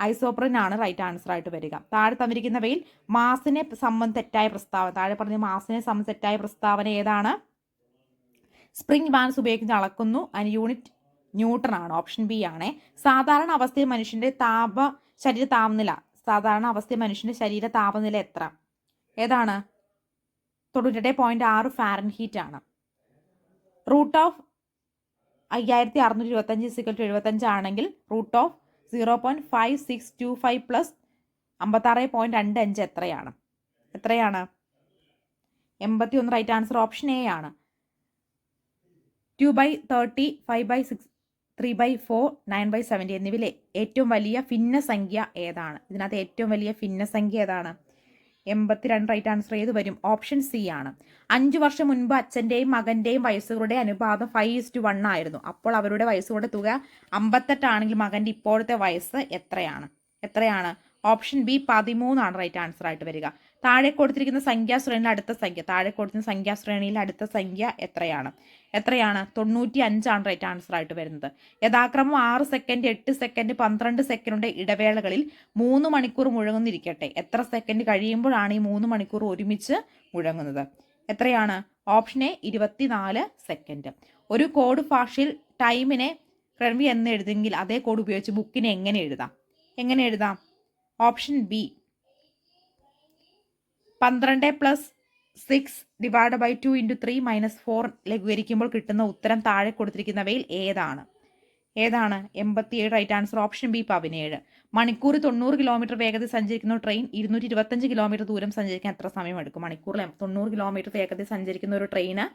ഐസോപ്രിൻ ആണ് റൈറ്റ് ആൻസർ ആയിട്ട് വരിക. താഴെ തന്നിരിക്കുന്നവയിൽ മാസിനെ സംബന്ധിച്ച് തെറ്റായ പ്രസ്താവന ഏതാണ്? സ്പ്രിംഗ് ബാലൻസ് ഉപയോഗിച്ച് അളക്കുന്നു. അതിന് യൂണിറ്റ് ന്യൂട്ടൺ ആണ്. ഓപ്ഷൻ ബി ആണ്. സാധാരണ അവസ്ഥയിൽ മനുഷ്യന്റെ ശരീര താപനില എത്ര? ഏതാണ്? 98.6 ഫാരൻഹീറ്റ് ആണ്. റൂട്ട് ഓഫ് 5625 75 ആണെങ്കിൽ റൂട്ട് ഓഫ് 0.5625 പ്ലസ് 56.25 എത്രയാണ്? 81 റൈറ്റ് ആൻസർ ഓപ്ഷൻ എ ആണ്. 2/30, 5/6, 3/4, 9/70 എന്നിവയിലെ ഏറ്റവും വലിയ ഭിന്നസംഖ്യ ഏതാണ്? ഇതിനകത്ത് ഏറ്റവും വലിയ ഭിന്നസംഖ്യ ഏതാണ്? 82 റൈറ്റ് ആൻസർ ഏത് വരും? ഓപ്ഷൻ സി ആണ്. 5 വർഷം മുൻപ് അച്ഛൻ്റെയും മകൻ്റെയും വയസ്സുകളുടെ അനുപാതം 5:1 ആയിരുന്നു. അപ്പോൾ അവരുടെ വയസ്സുകളുടെ തുക 58 ആണെങ്കിൽ മകൻ്റെ ഇപ്പോഴത്തെ വയസ്സ് എത്രയാണ്? ഓപ്ഷൻ ബി 13 റൈറ്റ് ആൻസർ ആയിട്ട് വരിക. താഴെ കൊടുത്തിരിക്കുന്ന സംഖ്യാശ്രേണിയിലെ അടുത്ത സംഖ്യ, താഴെ കൊടുത്തിരിക്കുന്ന സംഖ്യാശ്രേണിയിലെ അടുത്ത സംഖ്യ എത്രയാണ്? 95 റൈറ്റ് ആൻസർ ആയിട്ട് വരുന്നത്. യഥാക്രമം 6 സെക്കൻഡ്, 8 സെക്കൻഡ്, 12 സെക്കൻഡിന്റെ ഇടവേളകളിൽ 3 മണിക്കൂർ മുഴങ്ങുന്നിരിക്കട്ടെ. എത്ര സെക്കൻഡ് കഴിയുമ്പോഴാണ് ഈ 3 മണിക്കൂർ ഒരുമിച്ച് മുഴങ്ങുന്നത്? എത്രയാണ്? Option A 24 second. ഒരു കോഡ് ഭാഷയിൽ ടൈമിനെ ക്രമി എന്ന് എഴുതെങ്കിൽ അതേ കോഡ് ഉപയോഗിച്ച് ബുക്കിനെ എങ്ങനെ എഴുതാം? ഓപ്ഷൻ ബി 12+6 ഡിവൈഡ് ബൈ 2 × 3 - 4 ലഘൂകരിക്കുമ്പോൾ കിട്ടുന്ന ഉത്തരം താഴെ കൊടുത്തിരിക്കുന്നവയിൽ ഏതാണ്? 87 റൈറ്റ് ആൻസർ. Option B 17. മണിക്കൂർ 90 കിലോമീറ്റർ വേഗതയിൽ സഞ്ചരിക്കുന്ന ട്രെയിൻ 225 കിലോമീറ്റർ ദൂരം സഞ്ചരിക്കാൻ എത്ര സമയം എടുക്കും? മണിക്കൂറിൽ 90 കിലോമീറ്റർ വേഗതയിൽ സഞ്ചരിക്കുന്ന ഒരു ട്രെയിന്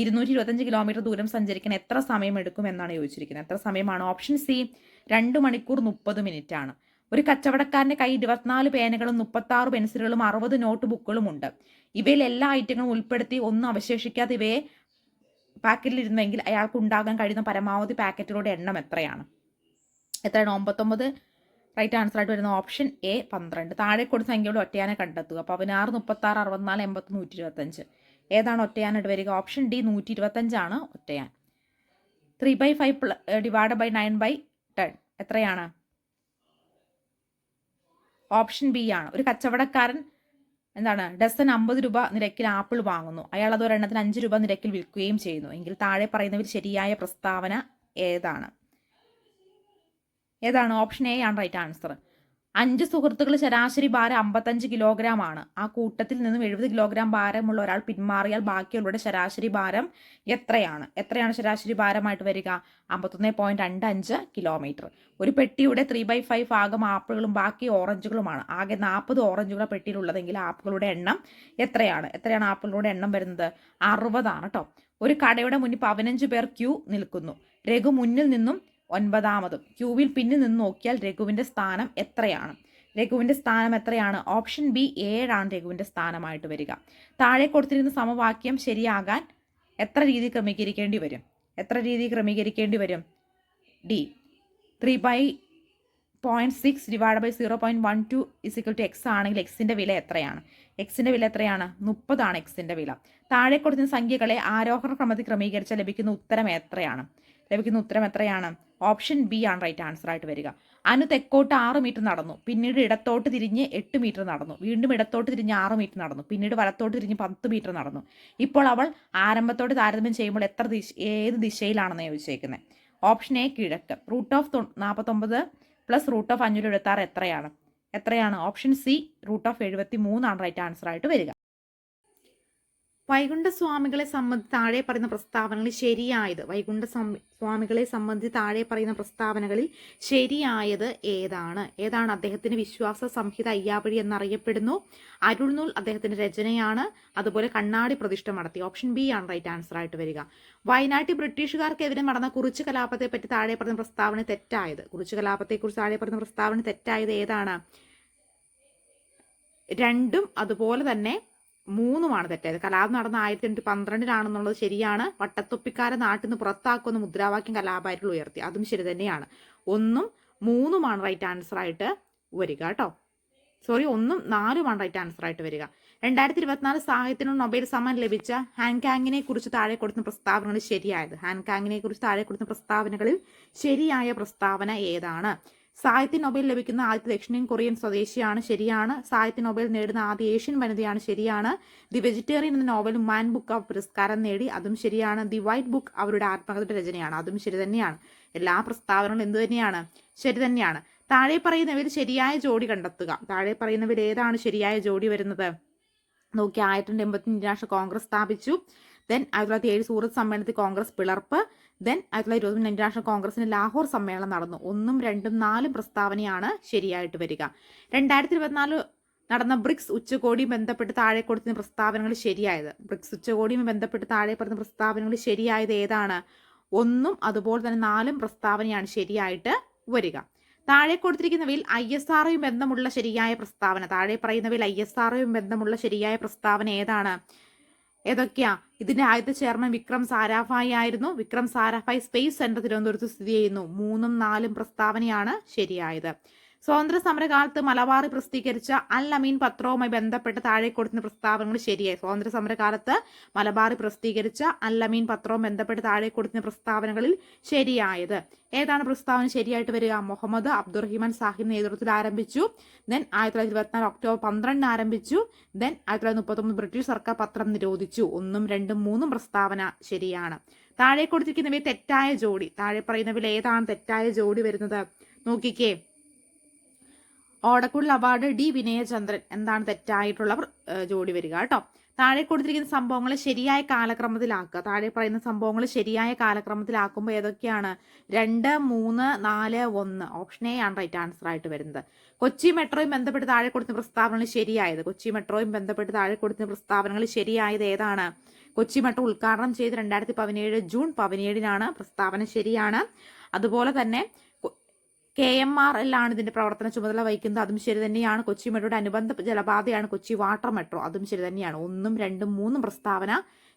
225 കിലോമീറ്റർ ദൂരം സഞ്ചരിക്കാൻ എത്ര സമയം എടുക്കും എന്നാണ് ചോദിച്ചിരിക്കുന്നത്. എത്ര സമയമാണ്? ഓപ്ഷൻ സി 2 മണിക്കൂർ 30 മിനിറ്റ് ആണ്. ഒരു കച്ചവടക്കാരന്റെ കയ്യിൽ 24 പേനകളും 36 പെൻസിലുകളും 60 നോട്ട് ബുക്കുകളും ഉണ്ട്. ഇവയിൽ എല്ലാ ഐറ്റങ്ങളും ഉൾപ്പെടുത്തി ഒന്നും അവശേഷിക്കാതെ ഇവയെ പാക്കറ്റിലിരുന്നെങ്കിൽ അയാൾക്ക് ഉണ്ടാകാൻ കഴിയുന്ന പരമാവധി പാക്കറ്റുകളുടെ എണ്ണം എത്രയാണ്? 99 റൈറ്റ് ആൻസർ ആയിട്ട് വരുന്ന ഓപ്ഷൻ എ 12. താഴെ കൊടുത്ത സംഖ്യയുടെ ഒറ്റയാനെ കണ്ടെത്തുക. 16, 36, 64, 80, 125. ഏതാണ് ഒറ്റയാനായിട്ട് വരിക? ഓപ്ഷൻ ഡി 125 ആണ് ഒറ്റയാൻ. 3/5 ഡിവൈഡ് ബൈ 9/10 എത്രയാണ്? ഓപ്ഷൻ ബി ആണ്. ഒരു കച്ചവടക്കാരൻ ഡസൻ 50 രൂപ നിരക്കിൽ ആപ്പിൾ വാങ്ങുന്നു. അയാൾ അത് ഒരെണ്ണത്തിന് 5 രൂപ നിരക്കിൽ വിൽക്കുകയും ചെയ്യുന്നു. എങ്കിൽ താഴെ പറയുന്നവർ ശരിയായ പ്രസ്താവന ഏതാണ്? ഓപ്ഷൻ എ ആണ് റൈറ്റ് ആൻസർ. 5 സുഹൃത്തുക്കൾ ശരാശരി ഭാരം 55 കിലോഗ്രാം ആണ്. ആ കൂട്ടത്തിൽ നിന്നും 70 കിലോഗ്രാം ഭാരമുള്ള ഒരാൾ പിന്മാറിയാൽ ബാക്കിയുള്ളവരുടെ ശരാശരി ഭാരം എത്രയാണ് ശരാശരി ഭാരമായിട്ട് വരിക? 51.25 കിലോമീറ്റർ. ഒരു പെട്ടിയുടെ 3/5 ഭാഗം ആപ്പിളുകളും ബാക്കി ഓറഞ്ചുകളുമാണ്. ആകെ 40 ഓറഞ്ചുകൾ പെട്ടിയിലുള്ളതെങ്കിൽ ആപ്പിളുകളുടെ എണ്ണം എത്രയാണ്? ആപ്പിളുകളുടെ എണ്ണം വരുന്നത്? 60 ആണ് കേട്ടോ. ഒരു കടയുടെ മുന്നിൽ 15 പേർ ക്യൂ നിൽക്കുന്നു. രഘു മുന്നിൽ നിന്നും 9-മതും. ക്യൂവിൽ പിന്നിൽ നിന്ന് നോക്കിയാൽ രഘുവിന്റെ സ്ഥാനം എത്രയാണ്? ഓപ്ഷൻ ബി 7 ആണ് രഘുവിന്റെ സ്ഥാനമായിട്ട് വരിക. താഴെ കൊടുത്തിരിക്കുന്ന സമവാക്യം ശരിയാകാൻ എത്ര രീതി ക്രമീകരിക്കേണ്ടി വരും? ഡി 3/0.6 ഡിവൈഡ് ബൈ 0.12 = x ആണെങ്കിൽ എക്സിന്റെ വില എത്രയാണ്? 30 ആണ് എക്സിന്റെ വില. താഴെ കൊടുത്തിരുന്ന സംഖ്യകളെ ആരോഹണ ക്രമത്തിൽ ക്രമീകരിച്ചാൽ ലഭിക്കുന്ന ഉത്തരം എത്രയാണ്? ഓപ്ഷൻ ബി ആണ് റൈറ്റ് ആൻസർ ആയിട്ട് വരിക. അനു തെക്കോട്ട് 6 മീറ്റർ നടന്നു. പിന്നീട് ഇടത്തോട്ട് തിരിഞ്ഞ് 8 മീറ്റർ നടന്നു. വീണ്ടും ഇടത്തോട്ട് തിരിഞ്ഞ് 6 മീറ്റർ നടന്നു. പിന്നീട് വലത്തോട്ട് തിരിഞ്ഞ് 10 മീറ്റർ നടന്നു. ഇപ്പോൾ അവൾ ആരംഭത്തോട് താരതമ്യം ചെയ്യുമ്പോൾ ഏത് ദിശയിലാണെന്ന് ചോദിച്ചേക്കുന്നത്? ഓപ്ഷൻ എ കിഴക്ക്. √49 + √576 എത്രയാണ്? ഓപ്ഷൻ സി √73 ആണ് റൈറ്റ് ആൻസർ ആയിട്ട് വരിക. വൈകുണ്ഠസ്വാമികളെ സംബന്ധിച്ച് താഴെ പറയുന്ന പ്രസ്താവനകളിൽ ശരിയായത് ഏതാണ്? അദ്ദേഹത്തിന്റെ വിശ്വാസ സംഹിത അയ്യാവഴി എന്നറിയപ്പെടുന്നു. അരുൾനൂൽ അദ്ദേഹത്തിന്റെ രചനയാണ്. അതുപോലെ കണ്ണാടി പ്രതിഷ്ഠ നടത്തി. ഓപ്ഷൻ ബി ആണ് റൈറ്റ് ആൻസർ ആയിട്ട് വരിക. വയനാട്ടിൽ ബ്രിട്ടീഷുകാർക്കെതിരെ നടന്ന കുറിച്ച് കലാപത്തെ പറ്റി താഴെ പറയുന്ന പ്രസ്താവന തെറ്റായത്? കുറിച്ച് കലാപത്തെക്കുറിച്ച് താഴെ പറയുന്ന പ്രസ്താവന തെറ്റായത് ഏതാണ്? 2ഉം അതുപോലെ തന്നെ 3ഉമാണ് തെറ്റായത്. കലാപം നടന്ന 1812 ശരിയാണ്. വട്ടത്തൊപ്പിക്കാരെ നാട്ടിൽ നിന്ന് പുറത്താക്കുമെന്ന് മുദ്രാവാക്യം കലാപാരികൾ ഉയർത്തി. അതും ശരി തന്നെയാണ്. 1ഉം 3ഉമാണ് റൈറ്റ് ആൻസർ ആയിട്ട് വരിക കേട്ടോ. 1ഉം 4ഉമാണ് റൈറ്റ് ആൻസർ ആയിട്ട് വരിക. 2024 സാഹിത്യത്തിന് നൊബേൽ സമ്മാനം ലഭിച്ച ഹാൻകാങ്ങിനെ കുറിച്ച് താഴെ കൊടുക്കുന്ന പ്രസ്താവനകളിൽ ശരിയായ പ്രസ്താവന ഏതാണ്? സാഹിത്യ നൊബേൽ ലഭിക്കുന്ന ആദ്യത്തെ ദക്ഷിണ കൊറിയൻ സ്വദേശിയാണ്. ശരിയാണ്. സാഹിത്യ നൊബേൽ നേടുന്ന ആദ്യ ഏഷ്യൻ വനിതയാണ്. ശരിയാണ്. ദി വെജിറ്റേറിയൻ എന്ന നോവലും മാൻ ബുക്ക് ഓഫ് പുരസ്കാരം നേടി. അതും ശരിയാണ്. ദി വൈറ്റ് ബുക്ക് അവരുടെ ആത്മകഥയുടെ രചനയാണ്. അതും ശരി തന്നെയാണ്. എല്ലാ പ്രസ്താവനകളും എന്തു തന്നെയാണ്? ശരി തന്നെയാണ്. താഴെ പറയുന്നവയിൽ ശരിയായ ജോഡി കണ്ടെത്തുക. താഴെ പറയുന്നവയിൽ ഏതാണ് ശരിയായ ജോഡി വരുന്നത്? നോക്കി. 1885 ഇന്റർനാഷണൽ കോൺഗ്രസ് സ്ഥാപിച്ചു. ദെൻ 1907 സൂറത്ത് സമ്മേളനത്തിൽ കോൺഗ്രസ് പിളർപ്പ്. ദെൻ 1920 ഇന്റർനാഷണൽ കോൺഗ്രസിന് ലാഹോർ സമ്മേളനം നടന്നു. 1ഉം 2ഉം 4ഉം പ്രസ്താവനയാണ് ശരിയായിട്ട് വരിക. 2024 നടന്ന ബ്രിക്സ് ഉച്ചകോടിയും ബന്ധപ്പെട്ട് താഴെ കൊടുക്കുന്ന പ്രസ്താവനകൾ ശരിയായത്? ബ്രിക്സ് ഉച്ചകോടിയും ബന്ധപ്പെട്ട് താഴെ പറയുന്ന പ്രസ്താവനകൾ ശരിയായത് ഏതാണ്? 1ഉം അതുപോലെ തന്നെ 4ഉം പ്രസ്താവനയാണ് ശരിയായിട്ട് വരിക. താഴെ കൊടുത്തിരിക്കുന്നവയിൽ ISROയും ബന്ധമുള്ള ശരിയായ പ്രസ്താവന ശരിയായ പ്രസ്താവന ഏതാണ്? ഏതൊക്കെയാ? ഇതിന്റെ ആദ്യത്തെ ചെയർമാൻ വിക്രം സാരാഭായി ആയിരുന്നു. വിക്രം സാരാഭായ് സ്പേസ് സെന്റർ തിരുവനന്തപുരത്ത് സ്ഥിതി ചെയ്യുന്നു. 3ഉം 4ഉം പ്രസ്താവനയാണ് ശരിയായത്. സ്വാതന്ത്ര്യ സമരകാലത്ത് മലബാറിൽ പ്രസിദ്ധീകരിച്ച അൽ അമീൻ പത്രവുമായി ബന്ധപ്പെട്ട് താഴെ കൊടുക്കുന്ന പ്രസ്താവനകൾ ശരിയായി. സ്വാതന്ത്ര്യ സമരകാലത്ത് മലബാറിൽ പ്രസിദ്ധീകരിച്ച അൽ അമീൻ പത്രവും ബന്ധപ്പെട്ട് താഴെ കൊടുക്കുന്ന പ്രസ്താവനകളിൽ ശരിയായത്. ഏതാണ് പ്രസ്താവന ശരിയായിട്ട് വരിക? മുഹമ്മദ് അബ്ദുറഹിമാൻ സാഹിബ് നേതൃത്വത്തിൽ ആരംഭിച്ചു. ദെൻ 1924 ഒക്ടോബർ 12 ആരംഭിച്ചു. ദെൻ 1939 ബ്രിട്ടീഷ് സർക്കാർ പത്രം നിരോധിച്ചു. 1, 2, 3 പ്രസ്താവന ശരിയാണ്. താഴെ കൊടുത്തിരിക്കുന്നവയെ തെറ്റായ ജോഡി. താഴെ പറയുന്നവയിൽ ഏതാണ് തെറ്റായ ജോഡി വരുന്നത്? നോക്കിക്കേ. ഓടക്കുഴൽ അവാർഡ് ഡി വിനയചന്ദ്രൻ. എന്താണ് തെറ്റായിട്ടുള്ള ജോഡി വരിക കേട്ടോ. താഴെ കൊടുത്തിരിക്കുന്ന സംഭവങ്ങളെ ശരിയായ കാലക്രമത്തിലാക്കുക. താഴെ പറയുന്ന സംഭവങ്ങൾ ശരിയായ കാലക്രമത്തിലാക്കുമ്പോൾ ഏതൊക്കെയാണ്? 2, 3, 4, 1. ഓപ്ഷൻ എ ആണ് റൈറ്റ് ആൻസർ ആയിട്ട് വരുന്നത്. കൊച്ചി മെട്രോയും ബന്ധപ്പെട്ട് താഴെ കൊടുക്കുന്ന പ്രസ്താവനകൾ ശരിയായത്. കൊച്ചി മെട്രോയും ബന്ധപ്പെട്ട് താഴെ കൊടുക്കുന്ന പ്രസ്താവനകൾ ശരിയായത് ഏതാണ്? കൊച്ചി മെട്രോ ഉദ്ഘാടനം ചെയ്ത് 2017 ജൂൺ 17 പ്രസ്താവന ശരിയാണ്. അതുപോലെ തന്നെ KMRL ആണ് ഇതിന്റെ പ്രവർത്തന ചുമതല വഹിക്കുന്നത്. അതും ശരി തന്നെയാണ്. കൊച്ചി മെട്രോയുടെ അനുബന്ധ ജലപാതയാണ് കൊച്ചി വാട്ടർ മെട്രോ. അതും ശരി തന്നെയാണ്. 1, 2, 3 പ്രസ്താവന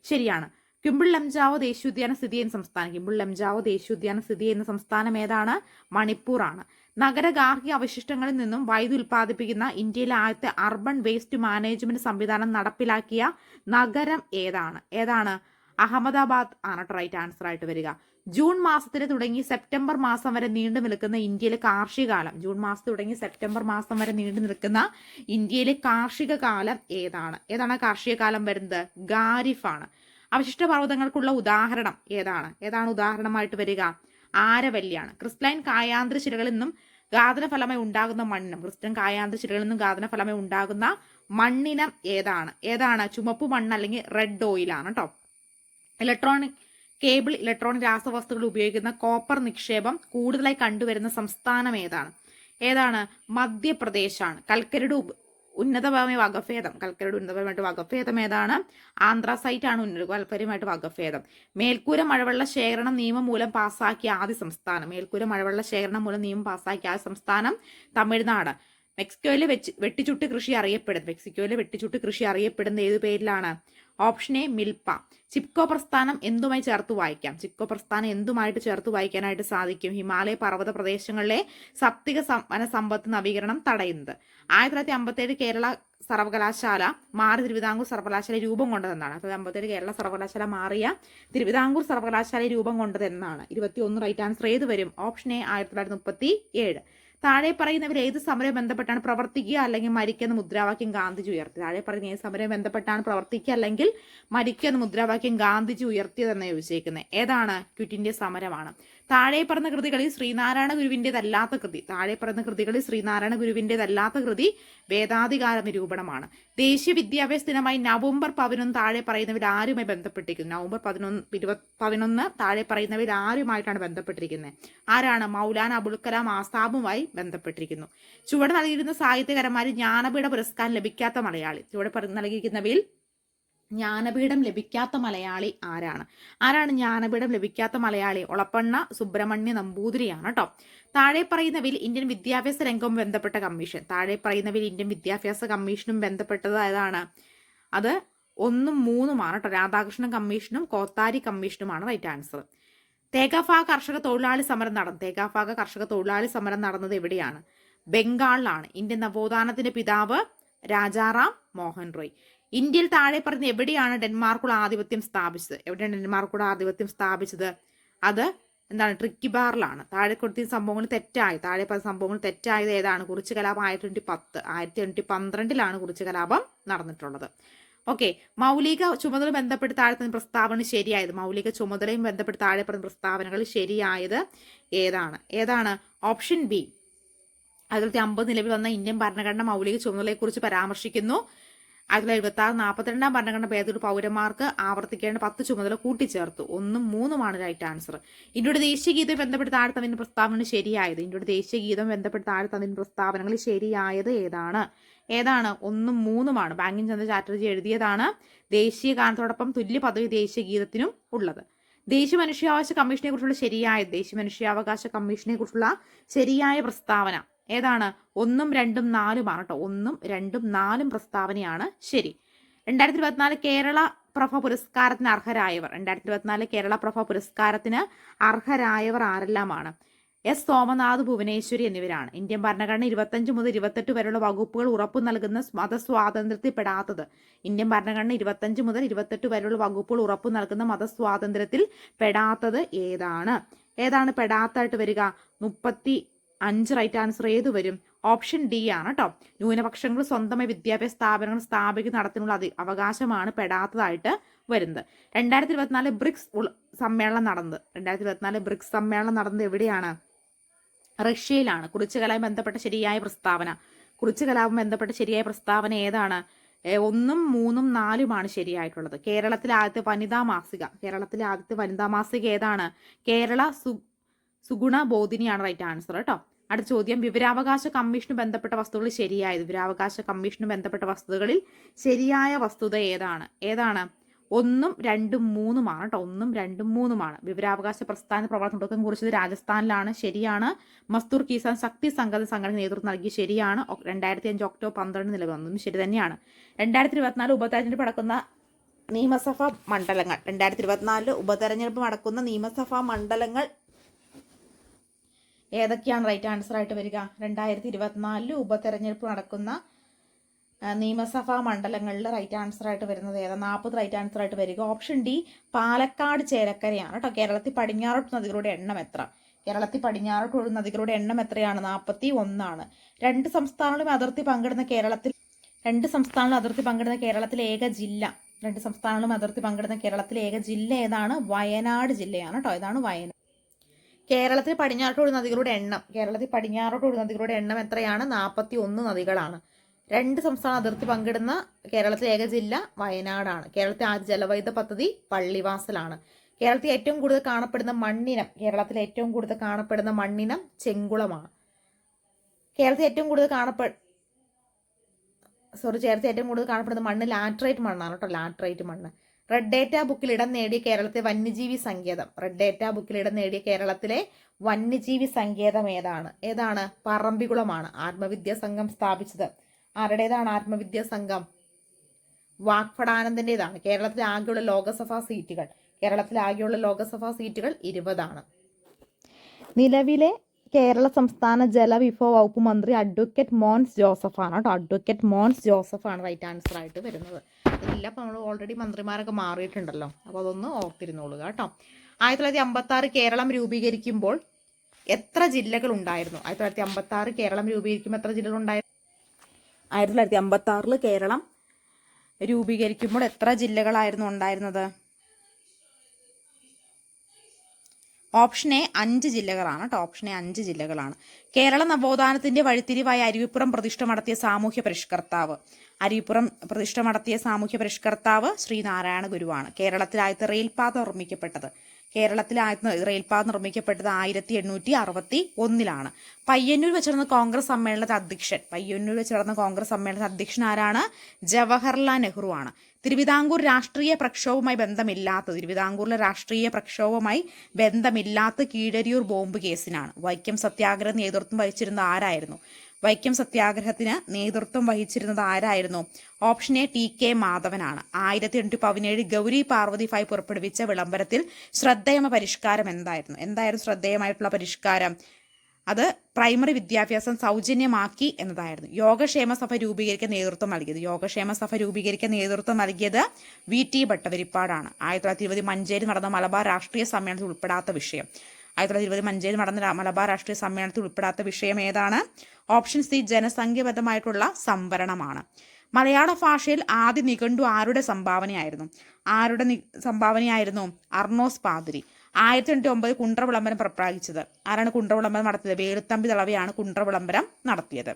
ശരിയാണ്. കിംബിൾ ലംജാവോ ദേശീയോദ്യാനം സ്ഥിതി ചെയ്യുന്ന സംസ്ഥാനം. കിംബിൾ ലംജാവോ ദേശീയോദ്യാനം സ്ഥിതി ചെയ്യുന്ന സംസ്ഥാനം ഏതാണ്? മണിപ്പൂർ ആണ്. നഗര ഗാർഹിക അവശിഷ്ടങ്ങളിൽ നിന്നും വൈദ്യുതി ഉൽപ്പാദിപ്പിക്കുന്ന ഇന്ത്യയിലെ ആദ്യത്തെ അർബൻ വേസ്റ്റ് മാനേജ്മെന്റ് സംവിധാനം നടപ്പിലാക്കിയ നഗരം ഏതാണ്? അഹമ്മദാബാദ് ആണ് റൈറ്റ് ആൻസർ ആയിട്ട് വരിക. ജൂൺ മാസത്തിൽ തുടങ്ങി സെപ്റ്റംബർ മാസം വരെ നീണ്ടു നിൽക്കുന്ന ഇന്ത്യയിലെ കാർഷിക കാലം. ജൂൺ മാസത്തിൽ തുടങ്ങി സെപ്റ്റംബർ മാസം വരെ നീണ്ടു നിൽക്കുന്ന ഇന്ത്യയിലെ കാർഷിക കാലം ഏതാണ് കാർഷിക കാലം വരുന്നത്? ഖാരിഫ് ആണ്. അവശിഷ്ട പർവ്വതങ്ങൾക്കുള്ള ഉദാഹരണം ഏതാണ് ഉദാഹരണമായിട്ട് വരിക? ആരവല്ലിയാണ്. ക്രിസ്റ്റലൈൻ കായാന്തര ശിലകളിൽ നിന്നും ഘാതന ഫലമായി ഉണ്ടാകുന്ന മണ്ണിനം ഏതാണ്? ചുമപ്പ് മണ്ണ് അല്ലെങ്കിൽ റെഡ് ഓയിൽ ആണ് കേട്ടോ. ഇലക്ട്രോണിക് കേബിൾ, ഇലക്ട്രോണിക് രാസവസ്തുക്കൾ ഉപയോഗിക്കുന്ന കോപ്പർ നിക്ഷേപം കൂടുതലായി കണ്ടുവരുന്ന സംസ്ഥാനം ഏതാണ്? മധ്യപ്രദേശാണ്. കൽക്കരിയുടെ ഉന്നതപരമായ വകഭേദം ഏതാണ്? ആന്ത്രാസൈറ്റ് ആണ് ഉന്നതപരമായിട്ട് വകഭേദം. മേൽക്കൂര മഴവെള്ള ശേഖരണം നിയമം മൂലം പാസ്സാക്കിയ ആദ്യ സംസ്ഥാനം തമിഴ്നാട്. മെക്സിക്കോയിലെ വെട്ടിച്ചുട്ട് കൃഷി അറിയപ്പെടുന്ന ഏതു പേരിലാണ്? Option A മിൽപ്പ. ചിപ്കോ പ്രസ്ഥാനം എന്തുമായിട്ട് ചേർത്ത് വായിക്കാനായിട്ട് സാധിക്കും? ഹിമാലയ പർവ്വത പ്രദേശങ്ങളിലെ സപ്തിക വനസമ്പത്ത് നവീകരണം തടയുന്നത്. 1957 കേരള സർവകലാശാല മാറി തിരുവിതാംകൂർ സർവകലാശാല രൂപം കൊണ്ടതെന്നാണ്. 1957 കേരള സർവകലാശാല മാറിയ തിരുവിതാംകൂർ സർവകലാശാല രൂപം കൊണ്ടതെന്നാണ്. 21 റൈറ്റ് ആൻസർ ഏത് വരും? Option A 1937. താഴെ പറയുന്നവർ ഏത് സമരം ബന്ധപ്പെട്ടാണ് പ്രവർത്തിക്കുക അല്ലെങ്കിൽ മരിക്കുക എന്ന മുദ്രാവാക്യം ഗാന്ധിജി ഉയർത്തി? താഴെ പറയുന്ന ഏത് സമരം ബന്ധപ്പെട്ടാണ് പ്രവർത്തിക്കുക അല്ലെങ്കിൽ മരിക്കുക എന്ന മുദ്രാവാക്യം ഗാന്ധിജി ഉയർത്തിയതെന്ന് ചോദിച്ചേക്കുന്നത്? ഏതാണ്? ക്വിറ്റ് ഇന്ത്യ സമരമാണ്. താഴെ പറഞ്ഞ കൃതികളിൽ ശ്രീനാരായണ ഗുരുവിന്റേതല്ലാത്ത കൃതി വേദാധികാര നിരൂപണമാണ്. ദേശീയ വിദ്യാഭ്യാസ ദിനമായി നവംബർ 11 താഴെ പറയുന്നവർ ആരുമായി ബന്ധപ്പെട്ടിരിക്കുന്നു? നവംബർ 11 താഴെ പറയുന്നവർ ആരുമായിട്ടാണ് ബന്ധപ്പെട്ടിരിക്കുന്നത്? ആരാണ്? മൗലാന അബുൽ കലാം ആസാദുമായി ബന്ധപ്പെട്ടിരിക്കുന്നു. ചുവടെ നൽകിയിരുന്ന സാഹിത്യകാരന്മാരിൽ ജ്ഞാനപീഠ പുരസ്കാരം ലഭിക്കാത്ത മലയാളി. ചുവടെ നൽകിയിരിക്കുന്നവയിൽ ജ്ഞാനപീഠം ലഭിക്കാത്ത മലയാളി ആരാണ്? ജ്ഞാനപീഠം ലഭിക്കാത്ത മലയാളി? ഒളപ്പണ്ണ സുബ്രഹ്മണ്യ നമ്പൂതിരിയാണ് കേട്ടോ. താഴെ പറയുന്നവയിൽ ഇന്ത്യൻ വിദ്യാഭ്യാസ രംഗവും ബന്ധപ്പെട്ട കമ്മീഷനും ബന്ധപ്പെട്ടത് ഏതാണ്? അത് 1, 3 കേട്ടോ. രാധാകൃഷ്ണൻ കമ്മീഷനും കോത്താരി കമ്മീഷനുമാണ് റൈറ്റ് ആൻസർ. തേഗാഫാഗ കർഷക തൊഴിലാളി സമരം നടന്നത് എവിടെയാണ്? ബംഗാളിലാണ്. ഇന്ത്യൻ നവോത്ഥാനത്തിന്റെ പിതാവ് രാജാറാം മോഹൻ റോയ്. ഇന്ത്യയിൽ താഴെ പറഞ്ഞ എവിടെയാണ് ഡെൻമാർക്കുള്ള ആധിപത്യം സ്ഥാപിച്ചത്? അത് എന്താണ്? ട്രിക്കിബാറിലാണ്. താഴെ കൊടുത്ത സംഭവങ്ങൾ തെറ്റായത് ഏതാണ്? കുറിച്ച് കലാപം 1812 കുറിച്ച് കലാപം നടന്നിട്ടുള്ളത്. ഓക്കെ. മൗലിക ചുമതല ബന്ധപ്പെട്ട് താഴെ പറഞ്ഞ പ്രസ്താവന ശരിയായത്. മൗലിക ചുമതലയും ബന്ധപ്പെട്ട് താഴെ പറഞ്ഞ പ്രസ്താവനകൾ ശരിയായത് ഏതാണ്? Option B. 1950 നിലവിൽ വന്ന ഇന്ത്യൻ ഭരണഘടന മൗലിക ചുമതലയെക്കുറിച്ച് പരാമർശിക്കുന്നു. 1976 42 ഭരണഘടന ഭേദഗതി പൗരന്മാർക്ക് ആവർത്തിക്കേണ്ട 10 ചുമതല കൂട്ടിച്ചേർത്തു. 1, 3 റൈറ്റ് ആൻസർ. ഇന്ത്യയുടെ ദേശീയ ഗീതം ബന്ധപ്പെട്ട് താഴെ തന്നിന് പ്രസ്താവന ശരിയായത്? പ്രസ്താവനകൾ ശരിയായത് ഏതാണ്? 1, 3 ബാങ്കിം ചന്ദ്ര ചാറ്റർജി എഴുതിയതാണ്. ദേശീയ ഗാനത്തോടൊപ്പം തുല്യ പദവി ദേശീയ ഗീതത്തിനും ഉള്ളത്. ദേശീയ മനുഷ്യാവകാശ കമ്മീഷനെ കുറിച്ചുള്ള ശരിയായ പ്രസ്താവന ഏതാണ്? 1, 2, 4 കേട്ടോ. 1, 2, 4 പ്രസ്താവനയാണ് ശരി. 2024 കേരള പ്രഭ പുരസ്കാരത്തിന് അർഹരായവർ. 2024 കേരള പ്രഭ പുരസ്കാരത്തിന് അർഹരായവർ ആരെല്ലാമാണ്? എസ് സോമനാഥ് ഭുവനേശ്വരി എന്നിവരാണ്. ഇന്ത്യൻ ഭരണഘടന 25 മുതൽ 28 വരെയുള്ള വകുപ്പുകൾ ഉറപ്പു നൽകുന്ന മതസ്വാതന്ത്ര്യത്തിൽ പെടാത്തത്. ഇന്ത്യൻ ഭരണഘടന 25 മുതൽ 28 വരെയുള്ള വകുപ്പുകൾ ഉറപ്പു നൽകുന്ന മതസ്വാതന്ത്ര്യത്തിൽ പെടാത്തത് ഏതാണ്? ഏതാണ് പെടാത്തായിട്ട് വരിക? 35 റൈറ്റ് ആൻസർ ഏത് വരും? ഓപ്ഷൻ ഡി ആണ് കേട്ടോ. ന്യൂനപക്ഷങ്ങൾ സ്വന്തമായി വിദ്യാഭ്യാസ സ്ഥാപനങ്ങൾ സ്ഥാപിക്കുന്ന നടത്തിനുള്ള അവകാശമാണ് പെടാത്തതായിട്ട് വരുന്നത്. 2024 ബ്രിക്സ് സമ്മേളനം നടന്നത്. 2024 ബ്രിക്സ് സമ്മേളനം നടന്നത് എവിടെയാണ്? റഷ്യയിലാണ്. കുറിച്ച് കലാപം ബന്ധപ്പെട്ട ശരിയായ പ്രസ്താവന. കുറിച്ച് കലാപം ബന്ധപ്പെട്ട ശരിയായ പ്രസ്താവന ഏതാണ്? 1, 3, 4 ശരിയായിട്ടുള്ളത്. കേരളത്തിലെ ആദ്യത്തെ വനിതാ മാസിക. കേരളത്തിലെ ആദ്യത്തെ വനിതാ മാസിക ഏതാണ്? കേരള സുഗുണ ബോധിനിയാണ് റൈറ്റ് ആൻസർ കേട്ടോ. അടുത്ത ചോദ്യം, വിവരാവകാശ കമ്മീഷന് ബന്ധപ്പെട്ട വസ്തുതകളിൽ ശരിയായത്. വിവരാവകാശ കമ്മീഷന് ബന്ധപ്പെട്ട വസ്തുതകളിൽ ശരിയായ വസ്തുത ഏതാണ്? 1, 2, 3 കേട്ടോ. 1, 2, 3 വിവരാവകാശ പ്രസ്ഥാന പ്രവർത്തനം തുടക്കം കുറിച്ചത് രാജസ്ഥാനിലാണ്. ശരിയാണ്. മസ്തൂർ കിസാൻ ശക്തി സംഘടന നേതൃത്വം നൽകി. ശരിയാണ്. 2005 ഒക്ടോബർ 12 നിലവിൽ വന്നതും ശരി തന്നെയാണ്. 2024 ഉപതെരഞ്ഞെടുപ്പ് നടക്കുന്ന നിയമസഭാ മണ്ഡലങ്ങൾ. 2024 ഉപതെരഞ്ഞെടുപ്പ് നടക്കുന്ന നിയമസഭാ മണ്ഡലങ്ങൾ ഏതൊക്കെയാണ് റൈറ്റ് ആൻസർ ആയിട്ട് വരിക? 2024 ഉപതെരഞ്ഞെടുപ്പ് നടക്കുന്ന നിയമസഭാ മണ്ഡലങ്ങളിൽ റൈറ്റ് ആൻസർ ആയിട്ട് വരുന്നത് ഏതാ? 40 റൈറ്റ് ആൻസർ ആയിട്ട് വരിക. ഓപ്ഷൻ ഡി പാലക്കാട് ചേലക്കരയാണ് കേട്ടോ. കേരളത്തിൽ പടിഞ്ഞാറോട്ട് നദികളുടെ എണ്ണം എത്ര? കേരളത്തിൽ പടിഞ്ഞാറോട്ട് ഒഴുകുന്ന നദികളുടെ എണ്ണം എത്രയാണ്? 41. രണ്ട് സംസ്ഥാനങ്ങളും അതിർത്തി പങ്കിടുന്ന കേരളത്തിലെ ഏക ജില്ല. രണ്ട് സംസ്ഥാനങ്ങളും അതിർത്തി പങ്കിടുന്ന കേരളത്തിലെ ഏക ജില്ല ഏതാണ്? വയനാട് ജില്ലയാണ് കേട്ടോ. ഇതാണ് വയനാട്. കേരളത്തിൽ പടിഞ്ഞാറോട്ട് ഒഴുകുന്ന നദികളുടെ എണ്ണം എത്രയാണ്? 41 നദികളാണ്. രണ്ട് സംസ്ഥാന അതിർത്തി പങ്കിടുന്ന കേരളത്തിലെ ഏക ജില്ല വയനാടാണ്. കേരളത്തിലെ ആദ്യ ജലവൈദ്യുത പദ്ധതി പള്ളിവാസലാണ്. കേരളത്തിൽ ഏറ്റവും കൂടുതൽ കാണപ്പെടുന്ന മണ്ണിനം ചെങ്കുളമാണ്. കേരളത്തിൽ ഏറ്റവും കൂടുതൽ കാണപ്പെടുന്ന മണ്ണ് ലാറ്ററൈറ്റ് മണ്ണാണ് കേട്ടോ. ലാറ്ററൈറ്റ് മണ്ണ്. റെഡ് ഡേറ്റ ബുക്കിൽ ഇടം നേടിയ കേരളത്തിലെ വന്യജീവി സങ്കേതം ഏതാണ്? പറമ്പിക്കുളമാണ്. ആത്മവിദ്യാ സംഘം സ്ഥാപിച്ചത് ആരുടേതാണ്? ആത്മവിദ്യാ സംഘം വാഗ്ഭടാനന്ദന്റേതാണ്. കേരളത്തിലെ ആകെയുള്ള ലോകസഭാ സീറ്റുകൾ 20. നിലവിലെ കേരള സംസ്ഥാന ജലവിഭവ വകുപ്പ് മന്ത്രി അഡ്വക്കേറ്റ് മോൻസ് ജോസഫാണ് കേട്ടോ. അഡ്വക്കേറ്റ് മോൻസ് ജോസഫാണ് റൈറ്റ് ആൻസർ ആയിട്ട് വരുന്നത്. ഇതില്ല, അപ്പോൾ നമ്മൾ ഓൾറെഡി മന്ത്രിമാരൊക്കെ മാറിയിട്ടുണ്ടല്ലോ, അപ്പോൾ അതൊന്ന് ഓർത്തിരുന്നോളുക കേട്ടോ. 1956 കേരളം രൂപീകരിക്കുമ്പോൾ എത്ര ജില്ലകൾ ഉണ്ടായിരുന്നു? 1956 കേരളം രൂപീകരിക്കുമ്പോൾ എത്ര ജില്ലകൾ ഉണ്ടായിരുന്നു? 1956 കേരളം രൂപീകരിക്കുമ്പോൾ എത്ര ജില്ലകളായിരുന്നു ഉണ്ടായിരുന്നത്? ഓപ്ഷൻ എ 5 ജില്ലകളാണ് കേട്ടോ. Option A 5 ജില്ലകളാണ്. കേരള നവോത്ഥാനത്തിന്റെ വഴിത്തിരിവായി അരുവിപ്പുറം പ്രതിഷ്ഠ നടത്തിയ സാമൂഹ്യ പരിഷ്കർത്താവ് ശ്രീനാരായണ ഗുരുവാണ്. കേരളത്തിൽ ആദ്യത്തെ റെയിൽപാത നിർമ്മിക്കപ്പെട്ടത് 1861 പയ്യന്നൂർ വെച്ച് നടന്ന കോൺഗ്രസ് സമ്മേളനത്തെ അധ്യക്ഷൻ ആരാണ്? ജവഹർലാൽ നെഹ്റു ആണ്. തിരുവിതാംകൂറിലെ രാഷ്ട്രീയ പ്രക്ഷോഭവുമായി ബന്ധമില്ലാത്ത കീഴരിയൂർ ബോംബ് കേസിനാണ്. വൈക്കം സത്യാഗ്രഹത്തിന് നേതൃത്വം വഹിച്ചിരുന്നത് ആരായിരുന്നു? ഓപ്ഷൻ എ ടി കെ മാധവനാണ്. 1817 ഗൗരി പാർവതി ഫായ് പുറപ്പെടുവിച്ച വിളംബരത്തിൽ ശ്രദ്ധേയമായ പരിഷ്കാരം എന്തായിരുന്നു ശ്രദ്ധേയമായിട്ടുള്ള പരിഷ്കാരം? അത് പ്രൈമറി വിദ്യാഭ്യാസം സൗജന്യമാക്കി എന്നതായിരുന്നു. യോഗക്ഷേമ സഭ രൂപീകരിക്കാൻ നേതൃത്വം നൽകിയത് വി ടി ഭട്ടതിരിപ്പാടാണ്. 1920 മഞ്ചേരി നടന്ന മലബാർ രാഷ്ട്രീയ സമ്മേളനത്തിൽ ഉൾപ്പെടാത്ത വിഷയം ഏതാണ്? ഓപ്ഷൻ സി ജനസംഖ്യബദ്ധമായിട്ടുള്ള സംവരണമാണ്. മലയാള ഭാഷയിൽ ആദ്യ നിഘണ്ടു ആരുടെ സംഭാവനയായിരുന്നു? അർണോസ് പാതിരി. 1809 കുണ്ട്ര വിളംബരം പ്രഖ്യാപിച്ചത് ആരാണ്? കുണ്ട്ര വിളംബരം നടത്തിയത് വേലുത്തമ്പി ദളവയാണ് കുണ്ട്ര വിളംബരം നടത്തിയത്.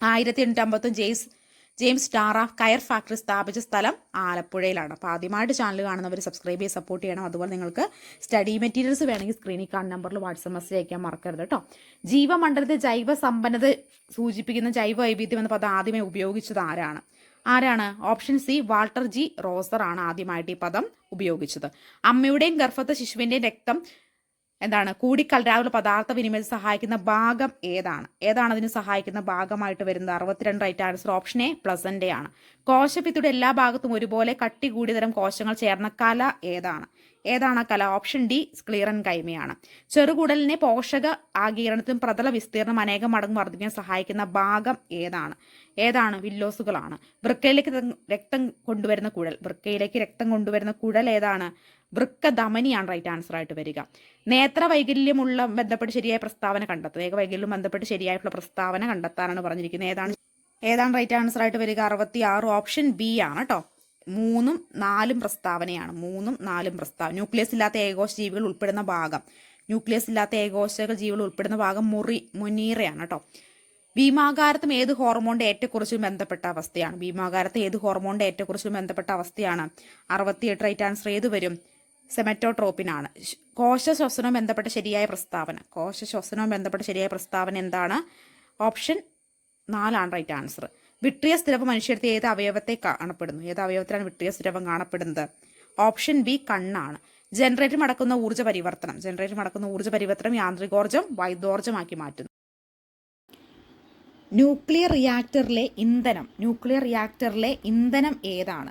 1855 ജെയിംസ് ഡാറാഫ് കയർ ഫാക്ടറി സ്ഥാപിച്ച സ്ഥലം ആലപ്പുഴയിലാണ്. അപ്പോൾ ആദ്യമായിട്ട് ചാനൽ കാണുന്നവർ സബ്സ്ക്രൈബ് ചെയ്ത് സപ്പോർട്ട് ചെയ്യണം. അതുപോലെ നിങ്ങൾക്ക് സ്റ്റഡി മെറ്റീരിയൽസ് വേണമെങ്കിൽ സ്ക്രീനിൽ കാണുന്ന നമ്പറിൽ വാട്സപ്പ് മെസ്സേജ് അയക്കാൻ മറക്കരുത് കേട്ടോ. ജീവമണ്ഡലത്തെ ജൈവ സമ്പന്നത സൂചിപ്പിക്കുന്ന ജൈവ വൈവിധ്യം എന്ന പദം ആദ്യമേ ഉപയോഗിച്ചത് ആരാണ്? ഓപ്ഷൻ സി വാൾട്ടർ ജി റോസർ ആണ് ആദ്യമായിട്ട് ഈ പദം ഉപയോഗിച്ചത്. അമ്മയുടെയും ഗർഭസ്ഥ ശിശുവിൻ്റെയും രക്തം എന്താണ് കൂടിക്കലരാനുള്ള പദാർത്ഥ വിനിമയത്തിൽ സഹായിക്കുന്ന ഭാഗം ഏതാണ് അതിന് സഹായിക്കുന്ന ഭാഗമായിട്ട് വരുന്നത്? 62 right answer option A placenta ആണ്. കോശഭിത്തിയുടെ എല്ലാ ഭാഗത്തും ഒരുപോലെ കട്ടി കൂടിയ തരം കോശങ്ങൾ ചേർന്ന കല ഏതാണ് ആ കല? Option D സ്ക്ലീറൻ കൈമയാണ്. ചെറുകുടലിനെ പോഷക ആഗീരണത്തിനും പ്രതല വിസ്തീർണം അനേകം മടങ്ങ് വർദ്ധിക്കാൻ സഹായിക്കുന്ന ഭാഗം ഏതാണ്? വില്ലോസുകളാണ്. വൃക്കയിലേക്ക് രക്തം കൊണ്ടുവരുന്ന കുഴൽ ഏതാണ്? വൃക്ക ധമനിയാണ് റൈറ്റ് ആൻസർ ആയിട്ട് വരിക. നേത്രവൈകല്യമുള്ള ബന്ധപ്പെട്ട് ശരിയായ പ്രസ്താവന കണ്ടെത്തുക. ഏകവൈകല്യം ബന്ധപ്പെട്ട് ശരിയായിട്ടുള്ള പ്രസ്താവന കണ്ടെത്താനാണ് പറഞ്ഞിരിക്കുന്നത്. ഏതാണ് റൈറ്റ് ആൻസർ ആയിട്ട് വരിക? 66 ഓപ്ഷൻ ബി ആണ് കേട്ടോ. 3ഉം 4ഉം പ്രസ്താവനയാണ്. 3ഉം 4ഉം പ്രസ്താവന. ന്യൂക്ലിയസ് ഇല്ലാത്ത ഏകോശ ജീവികൾ ഉൾപ്പെടുന്ന ഭാഗം മൊനീറയാണ് കേട്ടോ. ഭീമാകാരത്തും ഏത് ഹോർമോണിന്റെ ഏറ്റക്കുറച്ചിലും ബന്ധപ്പെട്ട അവസ്ഥയാണ്? 68 റൈറ്റ് ആൻസർ ഏത് വരും? സെമറ്റോട്രോപ്പിനാണ്. കോശശ്വസനവും ബന്ധപ്പെട്ട ശരിയായ പ്രസ്താവന എന്താണ്? Option 4 right answer. വിട്രിയസ് ദ്രവം മനുഷ്യരുടെ ഏത് അവയവത്തിലാണ് വിട്രിയസ് ദ്രവം കാണപ്പെടുന്നത്? ഓപ്ഷൻ ബി കണ്ണാണ്. ജനറേറ്റർ നടക്കുന്ന ഊർജ്ജ പരിവർത്തനം യാന്ത്രികോർജ്ജം വൈദ്യോർജ്ജമാക്കി മാറ്റുന്നു. ന്യൂക്ലിയർ റിയാക്ടറിലെ ഇന്ധനം ഏതാണ്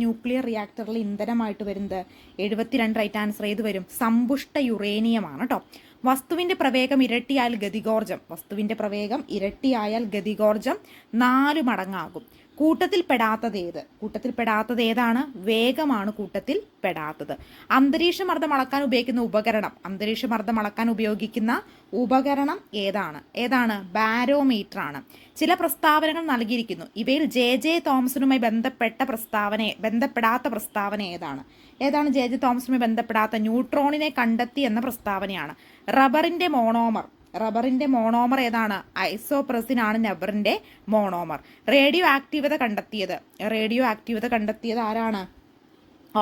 ന്യൂക്ലിയർ റിയാക്ടറിലെ ഇന്ധനമായിട്ട് വരുന്നത്? 72 റൈറ്റ് ആൻസർ ഏത് വരും? സമ്പുഷ്ട യുറേനിയമാണ് കേട്ടോ. വസ്തുവിന്റെ പ്രവേഗം ഇരട്ടിയായാൽ ഗതികോർജം 4 മടങ്ങാകും. കൂട്ടത്തിൽപ്പെടാത്തത് ഏതാണ്? വേഗമാണ് കൂട്ടത്തിൽപ്പെടാത്തത്. അന്തരീക്ഷമർദ്ദം അളക്കാൻ ഉപയോഗിക്കുന്ന ഉപകരണം ഏതാണ്? ബാരോമീറ്റർ ആണ്. ചില പ്രസ്താവനകൾ നൽകിയിരിക്കുന്നു. ഇവയിൽ ജെ തോമസുമായി ബന്ധപ്പെടാത്ത പ്രസ്താവന ഏതാണ്? ജെ തോമസുമായി ബന്ധപ്പെടാത്ത? ന്യൂട്രോണിനെ കണ്ടെത്തി എന്ന പ്രസ്താവനയാണ്. റബ്ബറിന്റെ മോണോമർ ഏതാണ്? ഐസോപ്രസിൻ ആണ് റബ്ബറിന്റെ മോണോമർ. റേഡിയോ ആക്റ്റീവത കണ്ടെത്തിയത് ആരാണ്?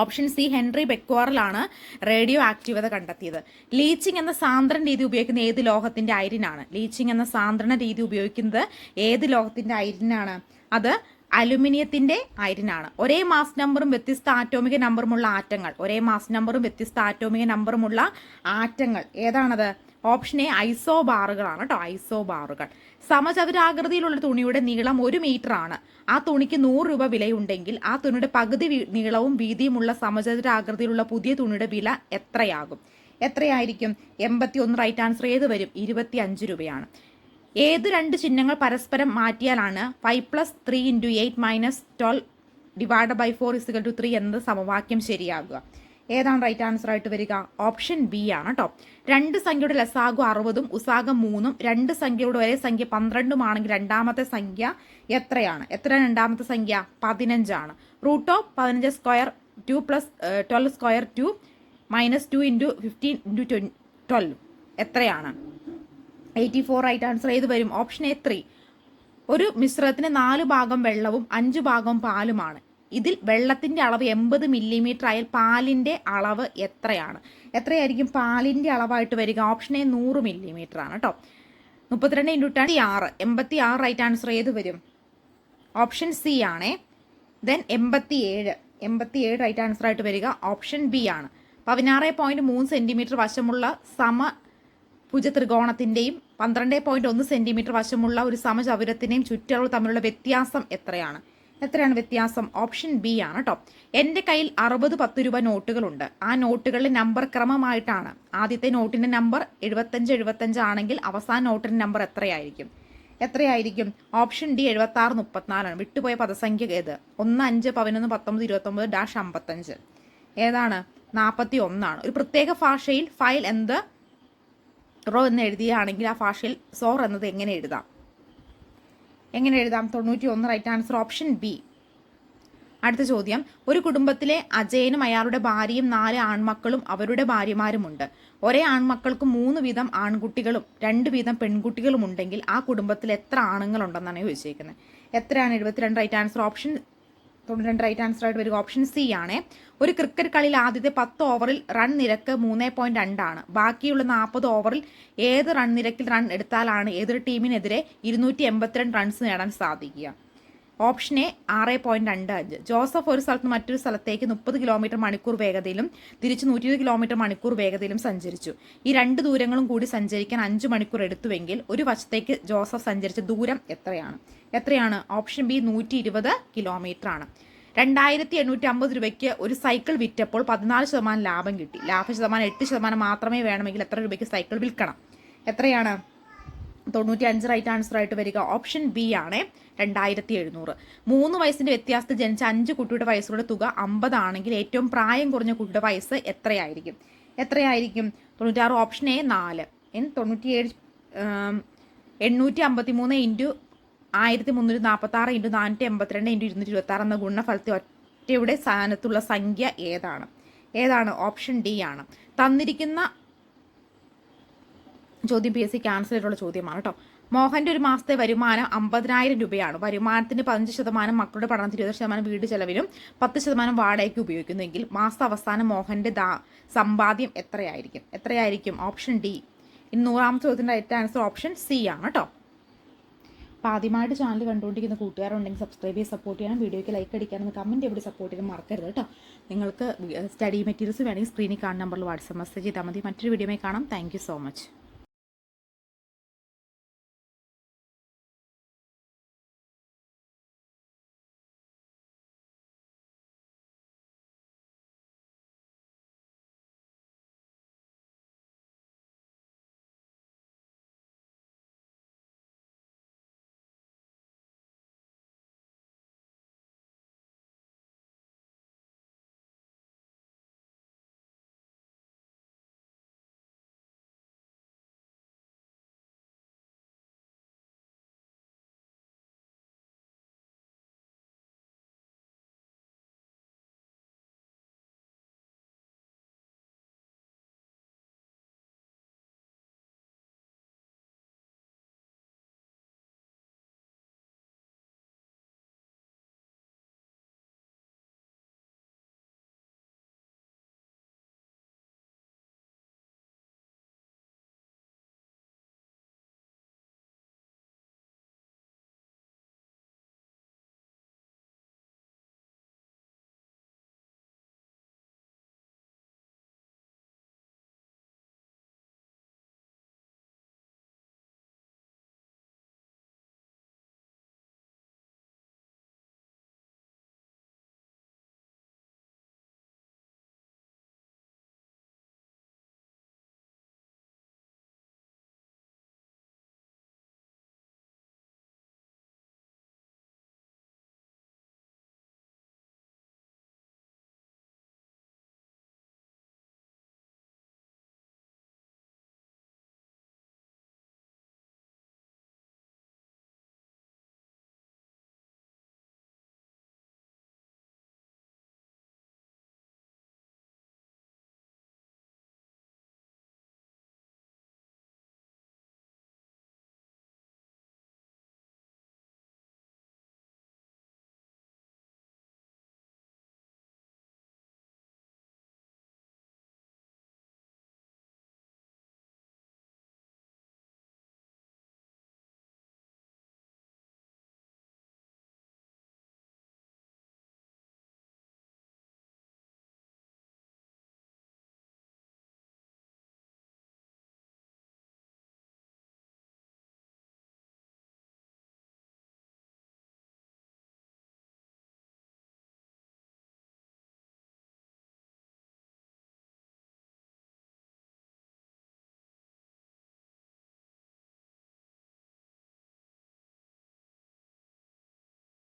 ഓപ്ഷൻ സി ഹെൻറി ബെക്വാറലാണ് റേഡിയോ ആക്റ്റീവത കണ്ടെത്തിയത്. ലീച്ചിങ് എന്ന സാന്ദ്രണ രീതി ഉപയോഗിക്കുന്ന ഏത് ലോഹത്തിന്റെ അയിരിനാണ്? അത് അലുമിനിയത്തിന്റെ അയിരിനാണ്. ഒരേ മാസ് നമ്പറും വ്യത്യസ്ത ആറ്റോമിക നമ്പറുമുള്ള ആറ്റങ്ങൾ ഏതാണത്? ഓപ്ഷൻ എ ഐസോബാറുകളാണ് കേട്ടോ. ഐസോബാറുകൾ. സമചതുരാകൃതിയിലുള്ള തുണിയുടെ നീളം 1 മീറ്റർ ആണ്. ആ തുണിക്ക് 100 രൂപ വിലയുണ്ടെങ്കിൽ ആ തുണിയുടെ പകുതി നീളവും വീതിയുമുള്ള സമചതുരാകൃതിയിലുള്ള പുതിയ തുണിയുടെ വില എത്രയായിരിക്കും? 81 റൈറ്റ് ആൻസർ ഏത് വരും? 25 രൂപയാണ്. ഏത് 2 ചിഹ്നങ്ങൾ പരസ്പരം മാറ്റിയാലാണ് 5+3 × 8 - 12 ÷ 4 = 3 എന്നത് സമവാക്യം ശരിയാകുക? ഏതാണ് റൈറ്റ് ആൻസർ ആയിട്ട് വരിക? ഓപ്ഷൻ ബി ആണ് കേട്ടോ. 2 സംഖ്യയുടെ ലസാഗു 60ഉം ഉസാഗം 3ഉം 2 സംഖ്യയുടെ ഒരേ സംഖ്യ 12ഉം ആണെങ്കിൽ രണ്ടാമത്തെ സംഖ്യ എത്രയാണ്? രണ്ടാമത്തെ സംഖ്യ 15 ആണ്. √15² 2 + 12² 2 - 2 × 15 × 12 എത്രയാണ്? 84 റൈറ്റ് ആൻസർ ഏത് വരും? Option A 3. ഒരു മിശ്രിതത്തിന് 4 ഭാഗം വെള്ളവും 5 ഭാഗം പാലുമാണ്. ഇതിൽ വെള്ളത്തിന്റെ അളവ് 80 മില്ലിമീറ്റർ ആയാൽ പാലിന്റെ അളവ് എത്രയായിരിക്കും പാലിന്റെ അളവായിട്ട് വരിക? ഓപ്ഷൻ എ 100 മില്ലിമീറ്റർ ആണ് കേട്ടോ. 32 × 10 86 റൈറ്റ് ആൻസർ ഏത് വരും? ഓപ്ഷൻ സി ആണേ. ദെൻ 87 റൈറ്റ് ആൻസർ ആയിട്ട് വരിക ഓപ്ഷൻ ബി ആണ്. 16.3 സെന്റിമീറ്റർ വശമുള്ള സമഭുജ ത്രികോണത്തിന്റെയും 12.1 സെന്റിമീറ്റർ വശമുള്ള ഒരു സമചതുരത്തിന്റെയും ചുറ്റളവ് തമ്മിലുള്ള വ്യത്യാസം എത്രയാണ് വ്യത്യാസം? ഓപ്ഷൻ ബി ആണ് കേട്ടോ. എൻ്റെ കയ്യിൽ 60 10 രൂപ നോട്ടുകളുണ്ട്. ആ നോട്ടുകളിലെ നമ്പർ ക്രമമായിട്ടാണ്. ആദ്യത്തെ നോട്ടിന്റെ നമ്പർ 75 ആണെങ്കിൽ അവസാന നോട്ടിന്റെ നമ്പർ എത്രയായിരിക്കും? ഓപ്ഷൻ ഡി 76 34 ആണ്. വിട്ടുപോയ പദസംഖ്യ ഏത്? 1 5 11 19 29 -55 ഏതാണ്? 41 ആണ്. ഒരു പ്രത്യേക ഭാഷയിൽ ഫയൽ എന്ത് റോ എന്ന് എഴുതിയാണെങ്കിൽ ആ ഭാഷയിൽ സോർ എന്നത് എങ്ങനെ എഴുതാം? 91 റൈറ്റ് ആൻസർ ഓപ്ഷൻ ബി. അടുത്ത ചോദ്യം. ഒരു കുടുംബത്തിലെ അജയനും അയാളുടെ ഭാര്യയും 4 ആൺമക്കളും അവരുടെ ഭാര്യമാരുമുണ്ട്. ഒരേ ആൺമക്കൾക്ക് 3 വീതം ആൺകുട്ടികളും 2 വീതം പെൺകുട്ടികളും ഉണ്ടെങ്കിൽ ആ കുടുംബത്തിൽ എത്ര ആണുങ്ങളുണ്ടെന്നാണ് ചോദിച്ചിരിക്കുന്നത്. എത്രയാണ്? 72 right answer option 92 right answer ആയിട്ട് വരിക ഓപ്ഷൻ സി ആണ്. ഒരു ക്രിക്കറ്റ് കളിയിൽ ആദ്യത്തെ 10 ഓവറിൽ റൺ നിരക്ക് 3.2 ആണ്. ബാക്കിയുള്ള 40 ഓവറിൽ ഏത് റൺ നിരക്കിൽ റൺ എടുത്താലാണ് എതിർ ടീമിനെതിരെ 282 റൺസ് നേടാൻ സാധിക്കുക? Option A 6.25. ജോസഫ് ഒരു സ്ഥലത്ത് മറ്റൊരു സ്ഥലത്തേക്ക് 30 കിലോമീറ്റർ മണിക്കൂർ വേഗതയിലും തിരിച്ച് 120 കിലോമീറ്റർ മണിക്കൂർ വേഗതയിലും സഞ്ചരിച്ചു. ഈ രണ്ട് ദൂരങ്ങളും കൂടി സഞ്ചരിക്കാൻ 5 മണിക്കൂർ എടുത്തുവെങ്കിൽ ഒരു വശത്തേക്ക് ജോസഫ് സഞ്ചരിച്ച ദൂരം എത്രയാണ്? ഓപ്ഷൻ ബി 120 കിലോമീറ്റർ ആണ്. 2850 രൂപയ്ക്ക് ഒരു സൈക്കിൾ വിറ്റപ്പോൾ 14% ലാഭം കിട്ടി. ലാഭശതമാനം 8% മാത്രമേ വേണമെങ്കിൽ എത്ര രൂപയ്ക്ക് സൈക്കിൾ വിൽക്കണം? എത്രയാണ്? 95 റൈറ്റ് ആൻസർ ആയിട്ട് വരിക ഓപ്ഷൻ ബി ആണ് 2700. 3 വയസ്സിന്റെ വ്യത്യാസത്തിൽ ജനിച്ച 5 കുട്ടിയുടെ വയസ്സുകളുടെ തുക 50 ആണെങ്കിൽ ഏറ്റവും പ്രായം കുറഞ്ഞ കുട്ടിയുടെ വയസ്സ് എത്രയായിരിക്കും? 96 option A 4. 97 853 into 1346 into 482 into 226 എന്ന ഗുണഫലത്തെ ഒറ്റയുടെ സ്ഥാനത്തുള്ള സംഖ്യ ഏതാണ്? ഓപ്ഷൻ ഡി ആണ്. തന്നിരിക്കുന്ന ചോദ്യം PSC ക്യാൻസൽ ചെയ്തിട്ടുള്ള ചോദ്യമാണ് കേട്ടോ. മോഹൻ്റെ ഒരു മാസത്തെ വരുമാനം 50,000 രൂപയാണ്. വരുമാനത്തിന് 15% മക്കളുടെ പഠനത്തിന്, 20% വീട് ചെലവിനും 10% വാടകയ്ക്ക് ഉപയോഗിക്കുന്നുവെങ്കിൽ മാസാവസാനം മോഹൻ്റെ സമ്പാദ്യം എത്രയായിരിക്കും? Option D. 100ാമത്തെ ചോദ്യത്തിൻ്റെ റൈറ്റ് ആൻസർ ഓപ്ഷൻ സി ആണ് കേട്ടോ. അപ്പോൾ ആദ്യമായിട്ട് ചാനൽ കണ്ടുകൊണ്ടിരിക്കുന്ന കൂട്ടുകാരുണ്ടെങ്കിൽ സബ്സ്ക്രൈബ് ചെയ്ത് സപ്പോർട്ട് ചെയ്യണം. വീഡിയോയ്ക്ക് ലൈക്ക് അടിക്കാനും കമൻറ്റ് എവിടെ സപ്പോർട്ട് ചെയ്യാൻ മറക്കരുത് കേട്ടോ. നിങ്ങൾക്ക് സ്റ്റഡി മെറ്റീരിയൽസ് വേണമെങ്കിൽ സ്ക്രീനിൽ കാണുന്ന നമ്പറിൽ വാട്സ്ആപ്പ് മെസ്സേജ് ചെയ്താൽ മതി. മറ്റൊരു വീഡിയോയിൽ കാണാം. Thank you so much.